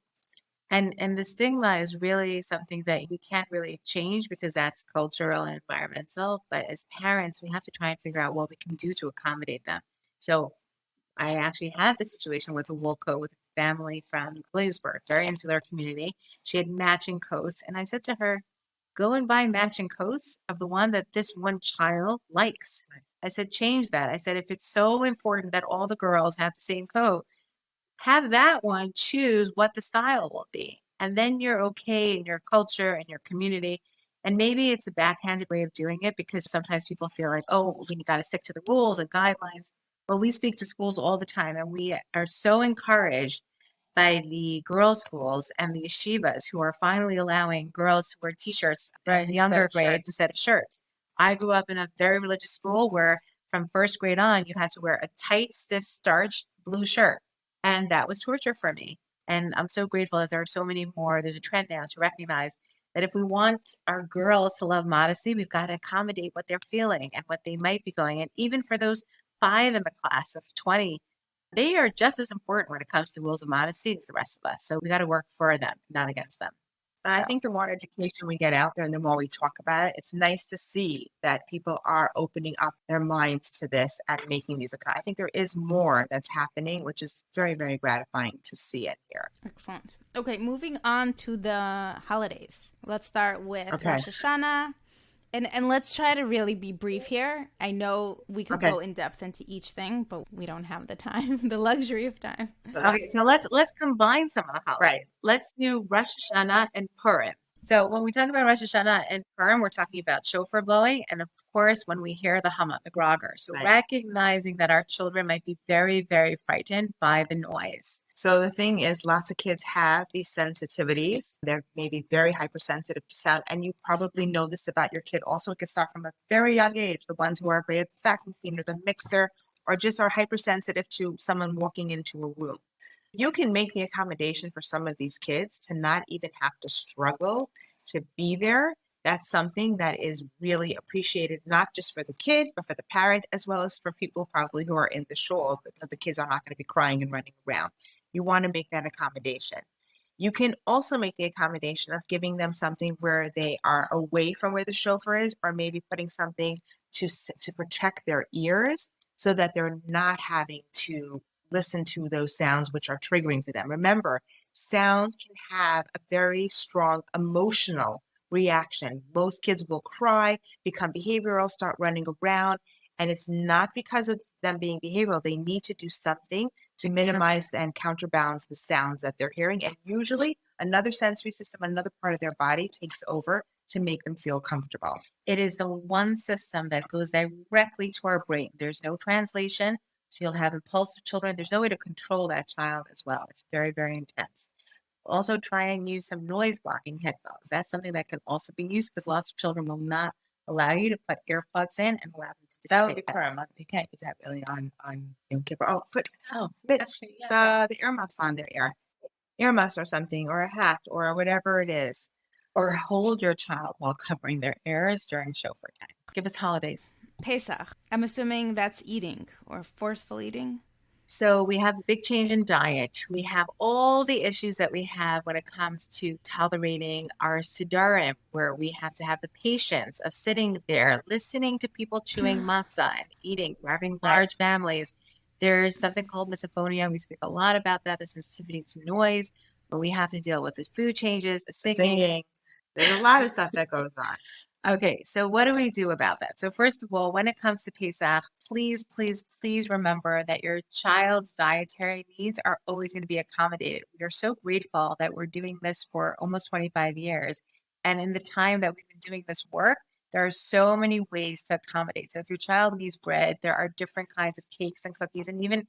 And the stigma is really something that you can't really change because that's cultural and environmental. But as parents, we have to try and figure out what we can do to accommodate them. So I actually had this situation with a wool coat with a family from Williamsburg, very insular community. She had matching coats. And I said to her, go and buy matching coats of the one that this one child likes. I said, change that. I said, if it's so important that all the girls have the same coat, have that one choose what the style will be. And then you're okay in your culture and your community. And maybe it's a backhanded way of doing it because sometimes people feel like, oh, we got to stick to the rules and guidelines. Well, we speak to schools all the time, and we are so encouraged by the girls' schools and the yeshivas who are finally allowing girls to wear T-shirts in the younger grades instead of shirts. I grew up in a very religious school where from first grade on, you had to wear a tight, stiff, starched blue shirt. And that was torture for me. And I'm so grateful that there are so many more. There's a trend now to recognize that if we want our girls to love modesty, we've got to accommodate what they're feeling and what they might be going. And even for those 5 in the class of 20, they are just as important when it comes to rules of modesty as the rest of us. So we got to work for them, not against them. I think the more education we get out there and the more we talk about it, it's nice to see that people are opening up their minds to this and making these. I think there is more that's happening, which is very, very gratifying to see it here. Excellent. Okay, moving on to the holidays. Let's start with Rosh Hashanah. And let's try to really be brief here. I know we could go in depth into each thing, but we don't have the time, the luxury of time. Okay, so let's combine some of the holidays. Right. Let's do Rosh Hashanah and Purim. So when we talk about Rosh Hashanah and Purim, we're talking about shofar blowing, and of course, when we hear the Hama, the grogger. So recognizing that our children might be very, very frightened by the noise. So the thing is, lots of kids have these sensitivities. They're maybe very hypersensitive to sound, and you probably know this about your kid. Also, it can start from a very young age. The ones who are afraid of the vacuum cleaner, the mixer, or just are hypersensitive to someone walking into a room. You can make the accommodation for some of these kids to not even have to struggle to be there. That's something that is really appreciated, not just for the kid, but for the parent, as well as for people probably who are in the shul. The kids are not going to be crying and running around. You want to make that accommodation. You can also make the accommodation of giving them something where they are away from where the shofar is, or maybe putting something to protect their ears so that they're not having to listen to those sounds which are triggering for them. Remember, sound can have a very strong emotional reaction. Most kids will cry, become behavioral, start running around, and it's not because of them being behavioral. They need to do something to minimize and counterbalance the sounds that they're hearing. And usually another sensory system, another part of their body takes over to make them feel comfortable. It is the one system that goes directly to our brain. There's no translation. So you'll have impulsive children. There's no way to control that child as well. It's very, very intense. Also try and use some noise blocking headphones. That's something that can also be used because lots of children will not allow you to put earplugs in and allow them to dissipate. That would be Purim. They can't use that really on Yom Kippur. The earmuffs on their ear. Earmuffs or something, or a hat, or whatever it is. Or hold your child while covering their ears during shofar time. Give us holidays. Pesach. I'm assuming that's eating or forceful eating. So we have a big change in diet. We have all the issues that we have when it comes to tolerating our sidarim, where we have to have the patience of sitting there, listening to people chewing matzah and eating, having large families. There's something called misophonia. We speak a lot about that, the sensitivity to noise, but we have to deal with the food changes, the singing. There's a lot of stuff that goes on. Okay, so what do we do about that? So first of all, when it comes to Pesach, please, please, please remember that your child's dietary needs are always going to be accommodated. We are so grateful that we're doing this for almost 25 years. And in the time that we've been doing this work, there are so many ways to accommodate. So if your child needs bread, there are different kinds of cakes and cookies and even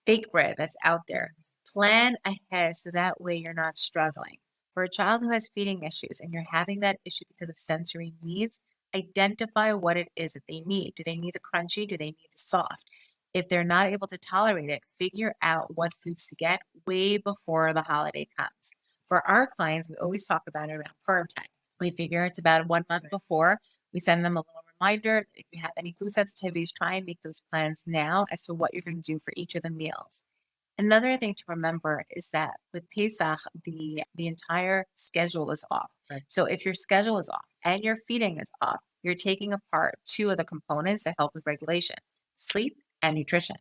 fake bread that's out there. Plan ahead so that way you're not struggling. For a child who has feeding issues and you're having that issue because of sensory needs, identify what it is that they need. Do they need the crunchy? Do they need the soft? If they're not able to tolerate it, figure out what foods to get way before the holiday comes. For our clients, we always talk about it around Purim time. We figure it's about 1 month before. We send them a little reminder. If you have any food sensitivities, try and make those plans now as to what you're going to do for each of the meals. Another thing to remember is that with Pesach, the entire schedule is off. Right. So if your schedule is off and your feeding is off, you're taking apart two of the components that help with regulation, sleep and nutrition.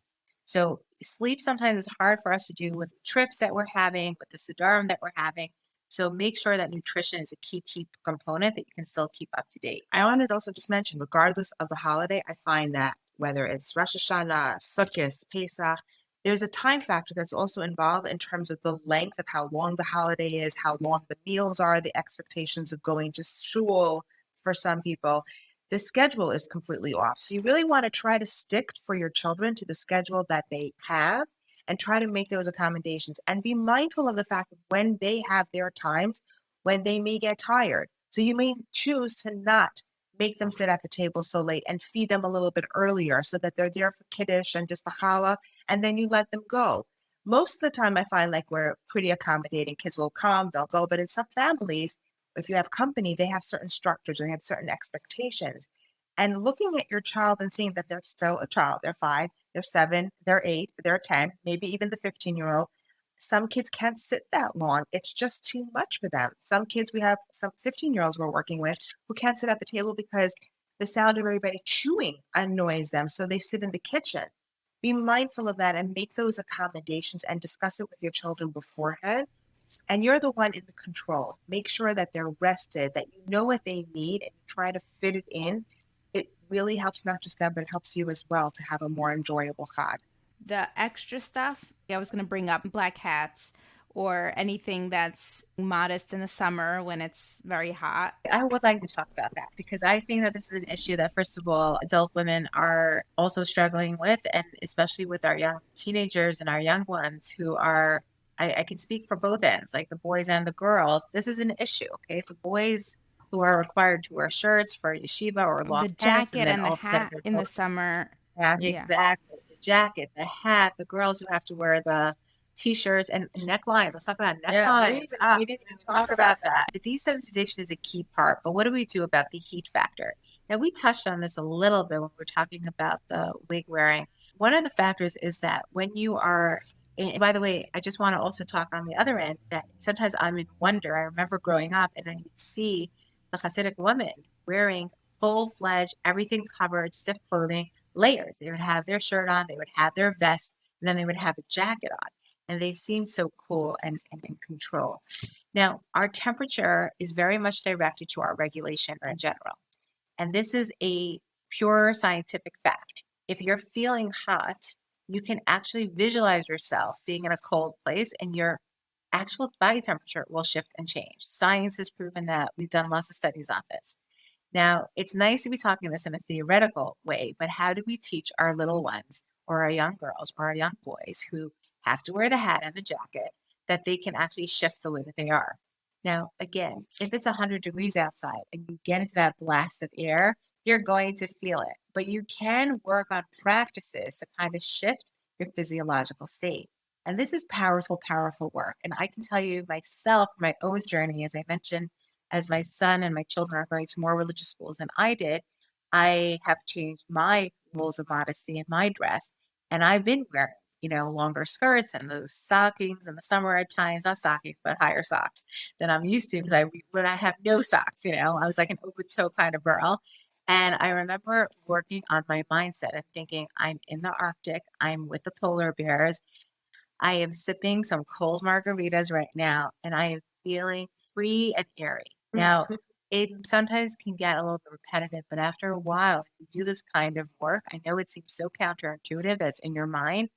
So sleep sometimes is hard for us to do with trips that we're having, with the Siddharam that we're having. So make sure that nutrition is a key component that you can still keep up to date. I wanted to also just mention, regardless of the holiday, I find that whether it's Rosh Hashanah, Sukkot, Pesach, there's a time factor that's also involved in terms of the length of how long the holiday is, how long the meals are, the expectations of going to shul for some people. The schedule is completely off. So you really want to try to stick for your children to the schedule that they have and try to make those accommodations and be mindful of the fact that when they have their times, when they may get tired. So you may choose to not make them sit at the table so late and feed them a little bit earlier so that they're there for Kiddush and just the challah, and then you let them go. Most of the time, I find like we're pretty accommodating. Kids will come, they'll go. But in some families, if you have company, they have certain structures, they have certain expectations. And looking at your child and seeing that they're still a child, they're 5, they're 7, they're 8, they're 10, maybe even the 15-year-old. Some kids can't sit that long. It's just too much for them. Some kids, we have some 15-year-olds we're working with who can't sit at the table because the sound of everybody chewing annoys them. So they sit in the kitchen. Be mindful of that and make those accommodations and discuss it with your children beforehand. And you're the one in the control. Make sure that they're rested, that you know what they need and try to fit it in. It really helps not just them, but it helps you as well to have a more enjoyable Chag. The extra stuff, I was going to bring up black hats or anything that's modest in the summer when it's very hot. I would like to talk about that because I think that this is an issue that, first of all, adult women are also struggling with, and especially with our young teenagers and our young ones who are, I can speak for both ends, like the boys and the girls. This is an issue, okay? The boys who are required to wear shirts for yeshiva or long The pants, jacket and the all of a sudden hat in the summer. yeah, Yeah. exactly. The jacket, the hat, the girls who have to wear the t-shirts and necklines. Let's talk about necklines. We didn't even talk about that. The desensitization is a key part, but what do we do about the heat factor? Now, we touched on this a little bit when we were talking about the wig wearing. One of the factors is that when you are, and by the way, I just want to also talk on the other end that sometimes I'm in wonder. I remember growing up and I would see the Hasidic woman wearing full-fledged, everything covered, stiff clothing, layers. They would have their shirt on, they would have their vest, and then they would have a jacket on. And they seem so cool and in control. Now, our temperature is very much directed to our regulation in general. And this is a pure scientific fact. If you're feeling hot, you can actually visualize yourself being in a cold place and your actual body temperature will shift and change. Science has proven that. We've done lots of studies on this. Now, it's nice to be talking this in a theoretical way, but how do we teach our little ones or our young girls or our young boys who have to wear the hat and the jacket that they can actually shift the way that they are? Now, again, if it's 100 degrees outside and you get into that blast of air, you're going to feel it. But you can work on practices to kind of shift your physiological state. And this is powerful, powerful work. And I can tell you myself, my own journey, as I mentioned, as my son and my children are going to more religious schools than I did, I have changed my rules of modesty in my dress. And I've been wearing, longer skirts and those stockings in the summer at times, not stockings, but higher socks than I'm used to because when I have no socks, I was like an open toe kind of girl. And I remember working on my mindset and thinking, I'm in the Arctic, I'm with the polar bears, I am sipping some cold margaritas right now, and I am feeling free and airy. Now, it sometimes can get a little bit repetitive, but after a while, if you do this kind of work, I know it seems so counterintuitive that's in your mind,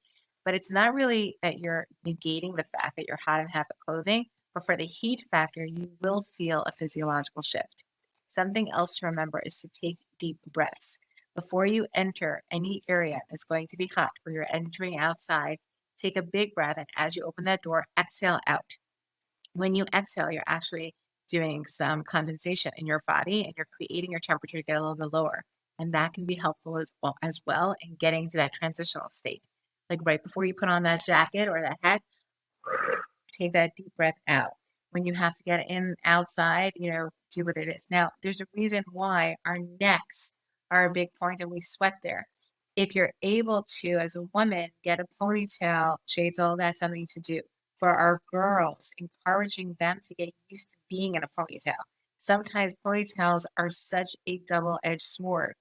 but it's not really that you're negating the fact that you're hot and have the clothing, but for the heat factor, you will feel a physiological shift. Something else to remember is to take deep breaths. Before you enter any area that's going to be hot, or you're entering outside, take a big breath. And as you open that door, exhale out. When you exhale, you're actually doing some condensation in your body and you're creating your temperature to get a little bit lower. And that can be helpful as well in getting to that transitional state. Like right before you put on that jacket or that hat, take that deep breath out. When you have to get in outside, do what it is. Now, there's a reason why our necks are a big point and we sweat there. If you're able to, as a woman, get a ponytail, shades, all that's something to do. For our girls, encouraging them to get used to being in a ponytail. Sometimes ponytails are such a double-edged sword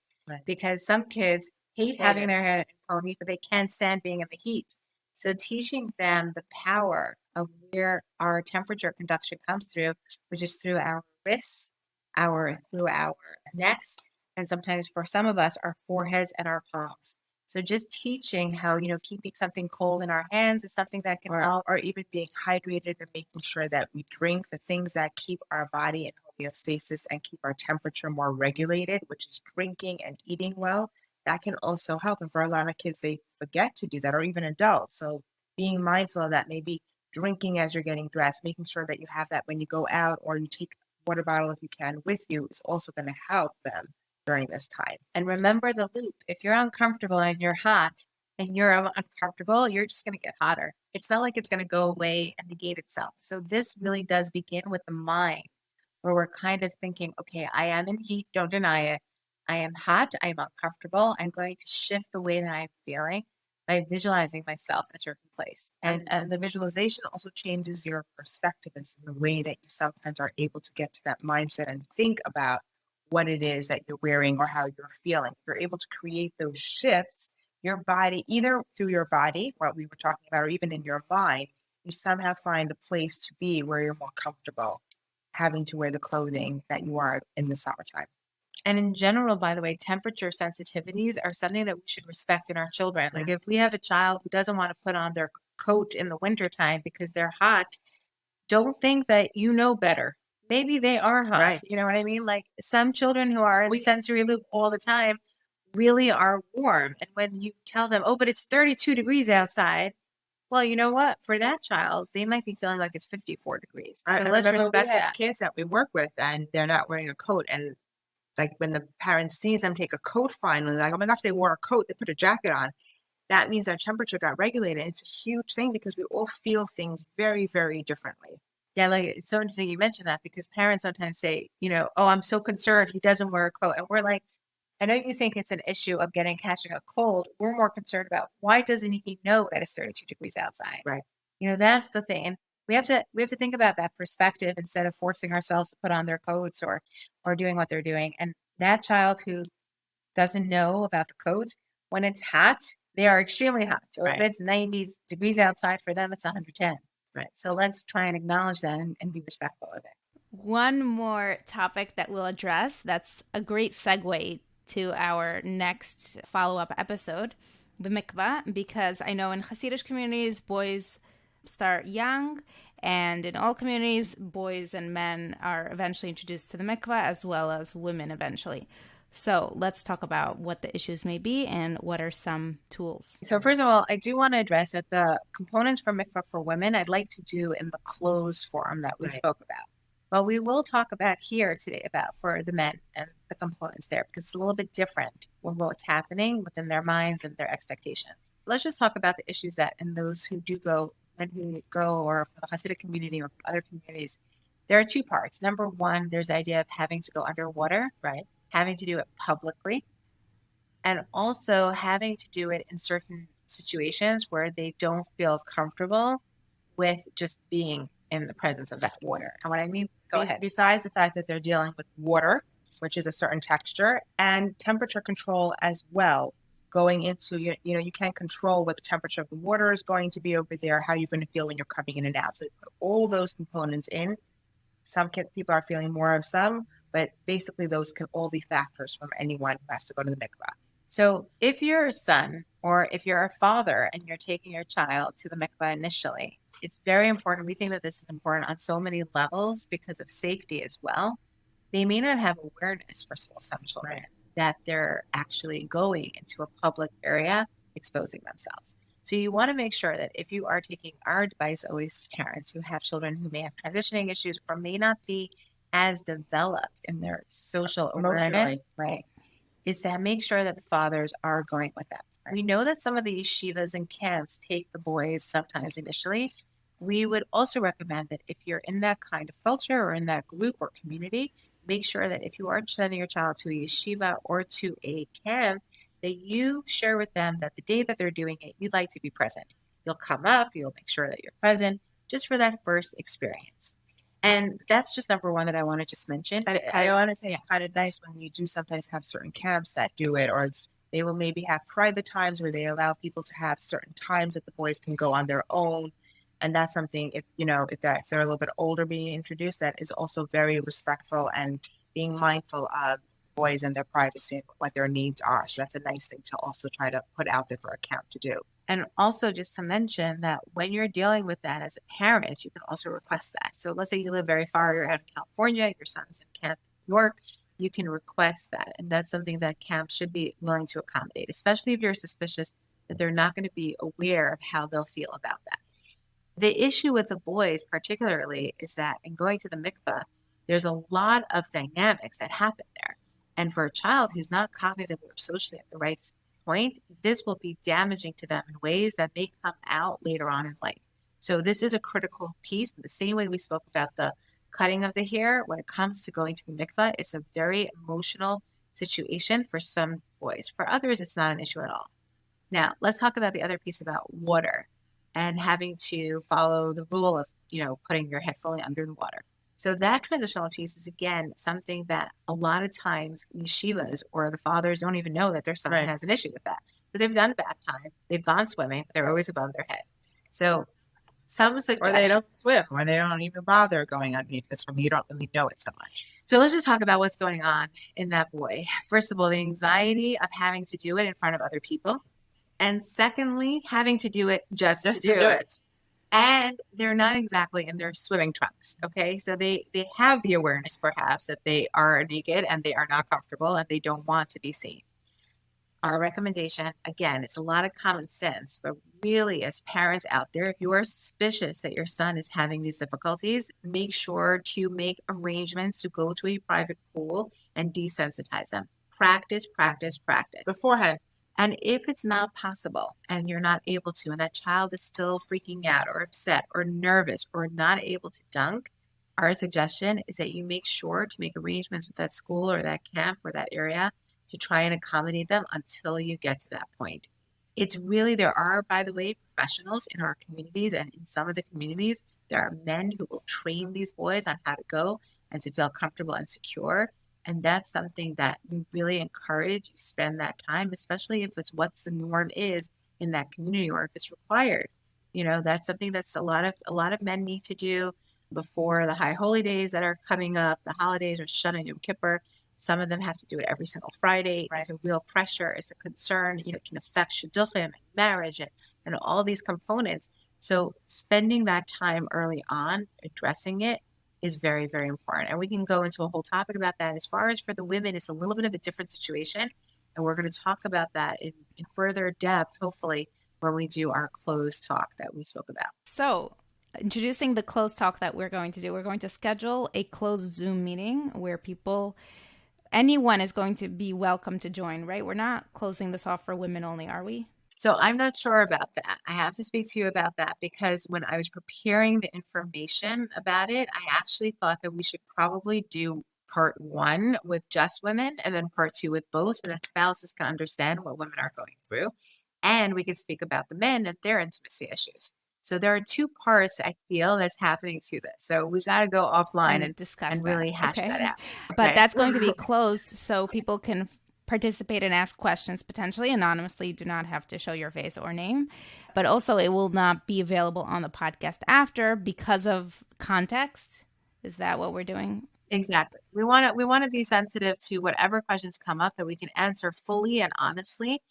because some kids hate having their hair in a pony, but they can't stand being in the heat. So teaching them the power of where our temperature conduction comes through, which is through our wrists, through our necks, and sometimes for some of us, our foreheads and our palms. So just teaching how, keeping something cold in our hands is something that can help. Or even being hydrated and making sure that we drink the things that keep our body in homeostasis and keep our temperature more regulated, which is drinking and eating well. That can also help. And for a lot of kids, they forget to do that, or even adults. So being mindful of that, maybe drinking as you're getting dressed, making sure that you have that when you go out, or you take a water bottle if you can with you, is also going to help them during this time. And remember the loop. If you're uncomfortable and you're hot and you're uncomfortable, you're just going to get hotter. It's not like it's going to go away and negate itself. So this really does begin with the mind, where we're kind of thinking, okay, I am in heat, don't deny it. I am hot, I am uncomfortable. I'm going to shift the way that I'm feeling by visualizing myself in a certain place. And the visualization also changes your perspective. It's the way that you sometimes are able to get to that mindset and think about what it is that you're wearing or how you're feeling. You're able to create those shifts, your body, either through your body, what we were talking about, or even in your mind, you somehow find a place to be where you're more comfortable having to wear the clothing that you are in the summertime. And in general, by the way, temperature sensitivities are something that we should respect in our children. Like if we have a child who doesn't want to put on their coat in the wintertime because they're hot, don't think that you know better. Maybe they are hot. Right. You know what I mean? Like some children who are in the sensory loop all the time really are warm. And when you tell them, oh, but it's 32 degrees outside, well, you know what? For that child, they might be feeling like it's 54 degrees. So let's respect we have that. kids that we work with and they're not wearing a coat, and like when the parent sees them take a coat finally, like, oh my gosh, they wore a coat, they put a jacket on. That means their temperature got regulated. It's a huge thing because we all feel things very, very differently. Yeah, like it's so interesting you mentioned that because parents sometimes say, oh, I'm so concerned he doesn't wear a coat. And we're like, I know you think it's an issue of catching a cold. We're more concerned about why doesn't he know that it's 32 degrees outside? Right. That's the thing. And we have to think about that perspective instead of forcing ourselves to put on their coats or doing what they're doing. And that child who doesn't know about the codes, when it's hot, they are extremely hot. So if it's 90 degrees outside, for them, it's 110. Right. So let's try and acknowledge that and be respectful of it. One more topic that we'll address that's a great segue to our next follow-up episode, the mikvah, because I know in Hasidic communities, boys start young, and in all communities, boys and men are eventually introduced to the mikvah, as well as women eventually. So let's talk about what the issues may be and what are some tools. So first of all, I do want to address that the components for mikvah for women, I'd like to do in the closed forum that we spoke about. But we will talk about here today about for the men and the components there, because it's a little bit different with what's happening within their minds and their expectations. Let's just talk about the issues that in those who do go and who go, or from the Hasidic community or from other communities, there are two parts. Number one, there's the idea of having to go underwater, right? Having to do it publicly, and also having to do it in certain situations where they don't feel comfortable with just being in the presence of that water. And what I mean, go ahead. Besides the fact that they're dealing with water, which is a certain texture, and temperature control as well. Going into, you can control what the temperature of the water is going to be over there, how you're going to feel when you're coming in and out. So you put all those components in. People are feeling more of some, but basically those can all be factors from anyone who has to go to the mikvah. So if you're a son or if you're a father and you're taking your child to the mikvah initially, it's very important. We think that this is important on so many levels because of safety as well. They may not have awareness, first of all, some children, that they're actually going into a public area, exposing themselves. So you want to make sure that if you are taking our advice always to parents who have children who may have transitioning issues or may not be as developed in their social awareness, right, is to make sure that the fathers are going with them. We know that some of the yeshivas and camps take the boys sometimes initially. We would also recommend that if you're in that kind of culture or in that group or community, make sure that if you are sending your child to a yeshiva or to a camp, that you share with them that the day that they're doing it, you'd like to be present. You'll come up, you'll make sure that you're present just for that first experience. And that's just number one that I want to just mention. I want to say it's kind of nice when you do sometimes have certain camps that do it, or they will maybe have private times where they allow people to have certain times that the boys can go on their own. And that's something, if they're a little bit older being introduced, that is also very respectful and being mindful of boys and their privacy and what their needs are. So that's a nice thing to also try to put out there for a camp to do. And also just to mention that when you're dealing with that as a parent, you can also request that. So let's say you live very far, you're out in California, your son's in Camp New York, you can request that. And that's something that camp should be willing to accommodate, especially if you're suspicious that they're not going to be aware of how they'll feel about that. The issue with the boys particularly is that in going to the mikveh, there's a lot of dynamics that happen there. And for a child who's not cognitively or socially at the right point, this will be damaging to them in ways that may come out later on in life. So this is a critical piece. In the same way we spoke about the cutting of the hair, when it comes to going to the mikveh, it's a very emotional situation for some boys. For others, it's not an issue at all. Now, let's talk about the other piece about water and having to follow the rule of, putting your head fully under the water. So that transitional piece is, again, something that a lot of times yeshivas or the fathers don't even know that their son has an issue with that. Because they've done bath time, they've gone swimming, but they're always above their head. So some suggest... Or they don't swim, or they don't even bother going underneath this one. You don't really know it so much. So let's just talk about what's going on in that boy. First of all, the anxiety of having to do it in front of other people. And secondly, having to do it just to do it. And they're not exactly in their swimming trunks, okay? So they have the awareness, perhaps, that they are naked and they are not comfortable and they don't want to be seen. Our recommendation, again, it's a lot of common sense, but really, as parents out there, if you are suspicious that your son is having these difficulties, make sure to make arrangements to go to a private pool and desensitize them. Practice, practice, practice. Beforehand. And if it's not possible and you're not able to, and that child is still freaking out or upset or nervous or not able to dunk, our suggestion is that you make sure to make arrangements with that school or that camp or that area to try and accommodate them until you get to that point. It's really, there are, by the way, professionals in our communities, and in some of the communities, there are men who will train these boys on how to go and to feel comfortable and secure. And that's something that we really encourage you spend that time, especially if it's what the norm is in that community or if it's required. That's something that's a lot of men need to do before the high holy days that are coming up, the holidays, or Shana and Yom Kippur. Some of them have to do it every single Friday. Right. It's a real pressure. It's a concern. It can affect shidduchim and marriage and all these components. So spending that time early on, addressing it, is very, very important. And we can go into a whole topic about that. As far as for the women, it's a little bit of a different situation. And we're going to talk about that in further depth, hopefully, when we do our closed talk that we spoke about. So introducing the closed talk that we're going to do, we're going to schedule a closed Zoom meeting where anyone is going to be welcome to join, right? We're not closing this off for women only, are we? So I'm not sure about that. I have to speak to you about that because when I was preparing the information about it, I actually thought that we should probably do part 1 with just women and then part 2 with both so that spouses can understand what women are going through. And we can speak about the men and their intimacy issues. So there are two parts I feel that's happening to this. So we got to go offline and discuss and that. really hash that out. But Okay. that's going to be closed so people can participate and ask questions potentially anonymously. You do not have to show your face or name. But also it will not be available on the podcast after because of context. Is that what we're doing? Exactly. We want to be sensitive to whatever questions come up that we can answer fully and honestly.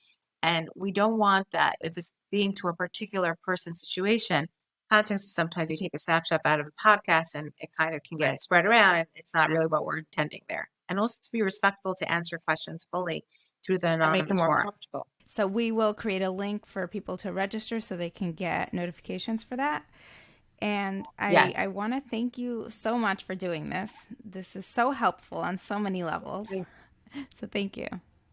And we don't want that if it's being to a particular person's situation. Context is sometimes you take a snapshot out of a podcast and it kind of can get spread around and it's not really what we're intending there. And also to be respectful to answer questions fully through the anonymous forum. Comfortable. So we will create a link for people to register so they can get notifications for that. And I want to thank you so much for doing this. This is so helpful on so many levels. So thank you.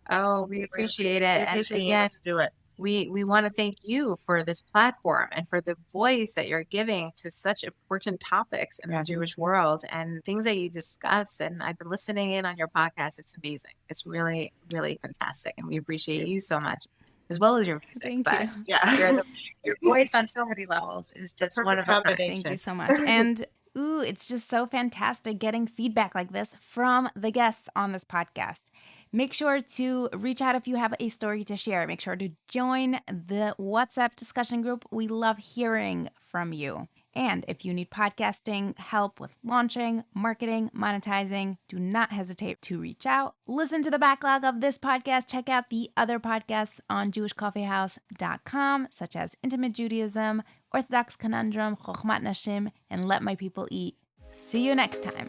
Oh, we appreciate it. And again, let's do it. we want to thank you for this platform and for the voice that you're giving to such important topics in the Jewish world and things that you discuss. And I've been listening in on your podcast. It's amazing. It's really, really fantastic. And we appreciate you so much, as well as your music. Thank but you. Yeah. Your voice on so many levels is just one of a kind. Thank you so much. And it's just so fantastic getting feedback like this from the guests on this podcast. Make sure to reach out if you have a story to share. Make sure to join the WhatsApp discussion group. We love hearing from you. And if you need podcasting help with launching, marketing, monetizing, do not hesitate to reach out. Listen to the backlog of this podcast. Check out the other podcasts on jewishcoffeehouse.com, such as Intimate Judaism, Orthodox Conundrum, Chokhmat Nashim, and Let My People Eat. See you next time.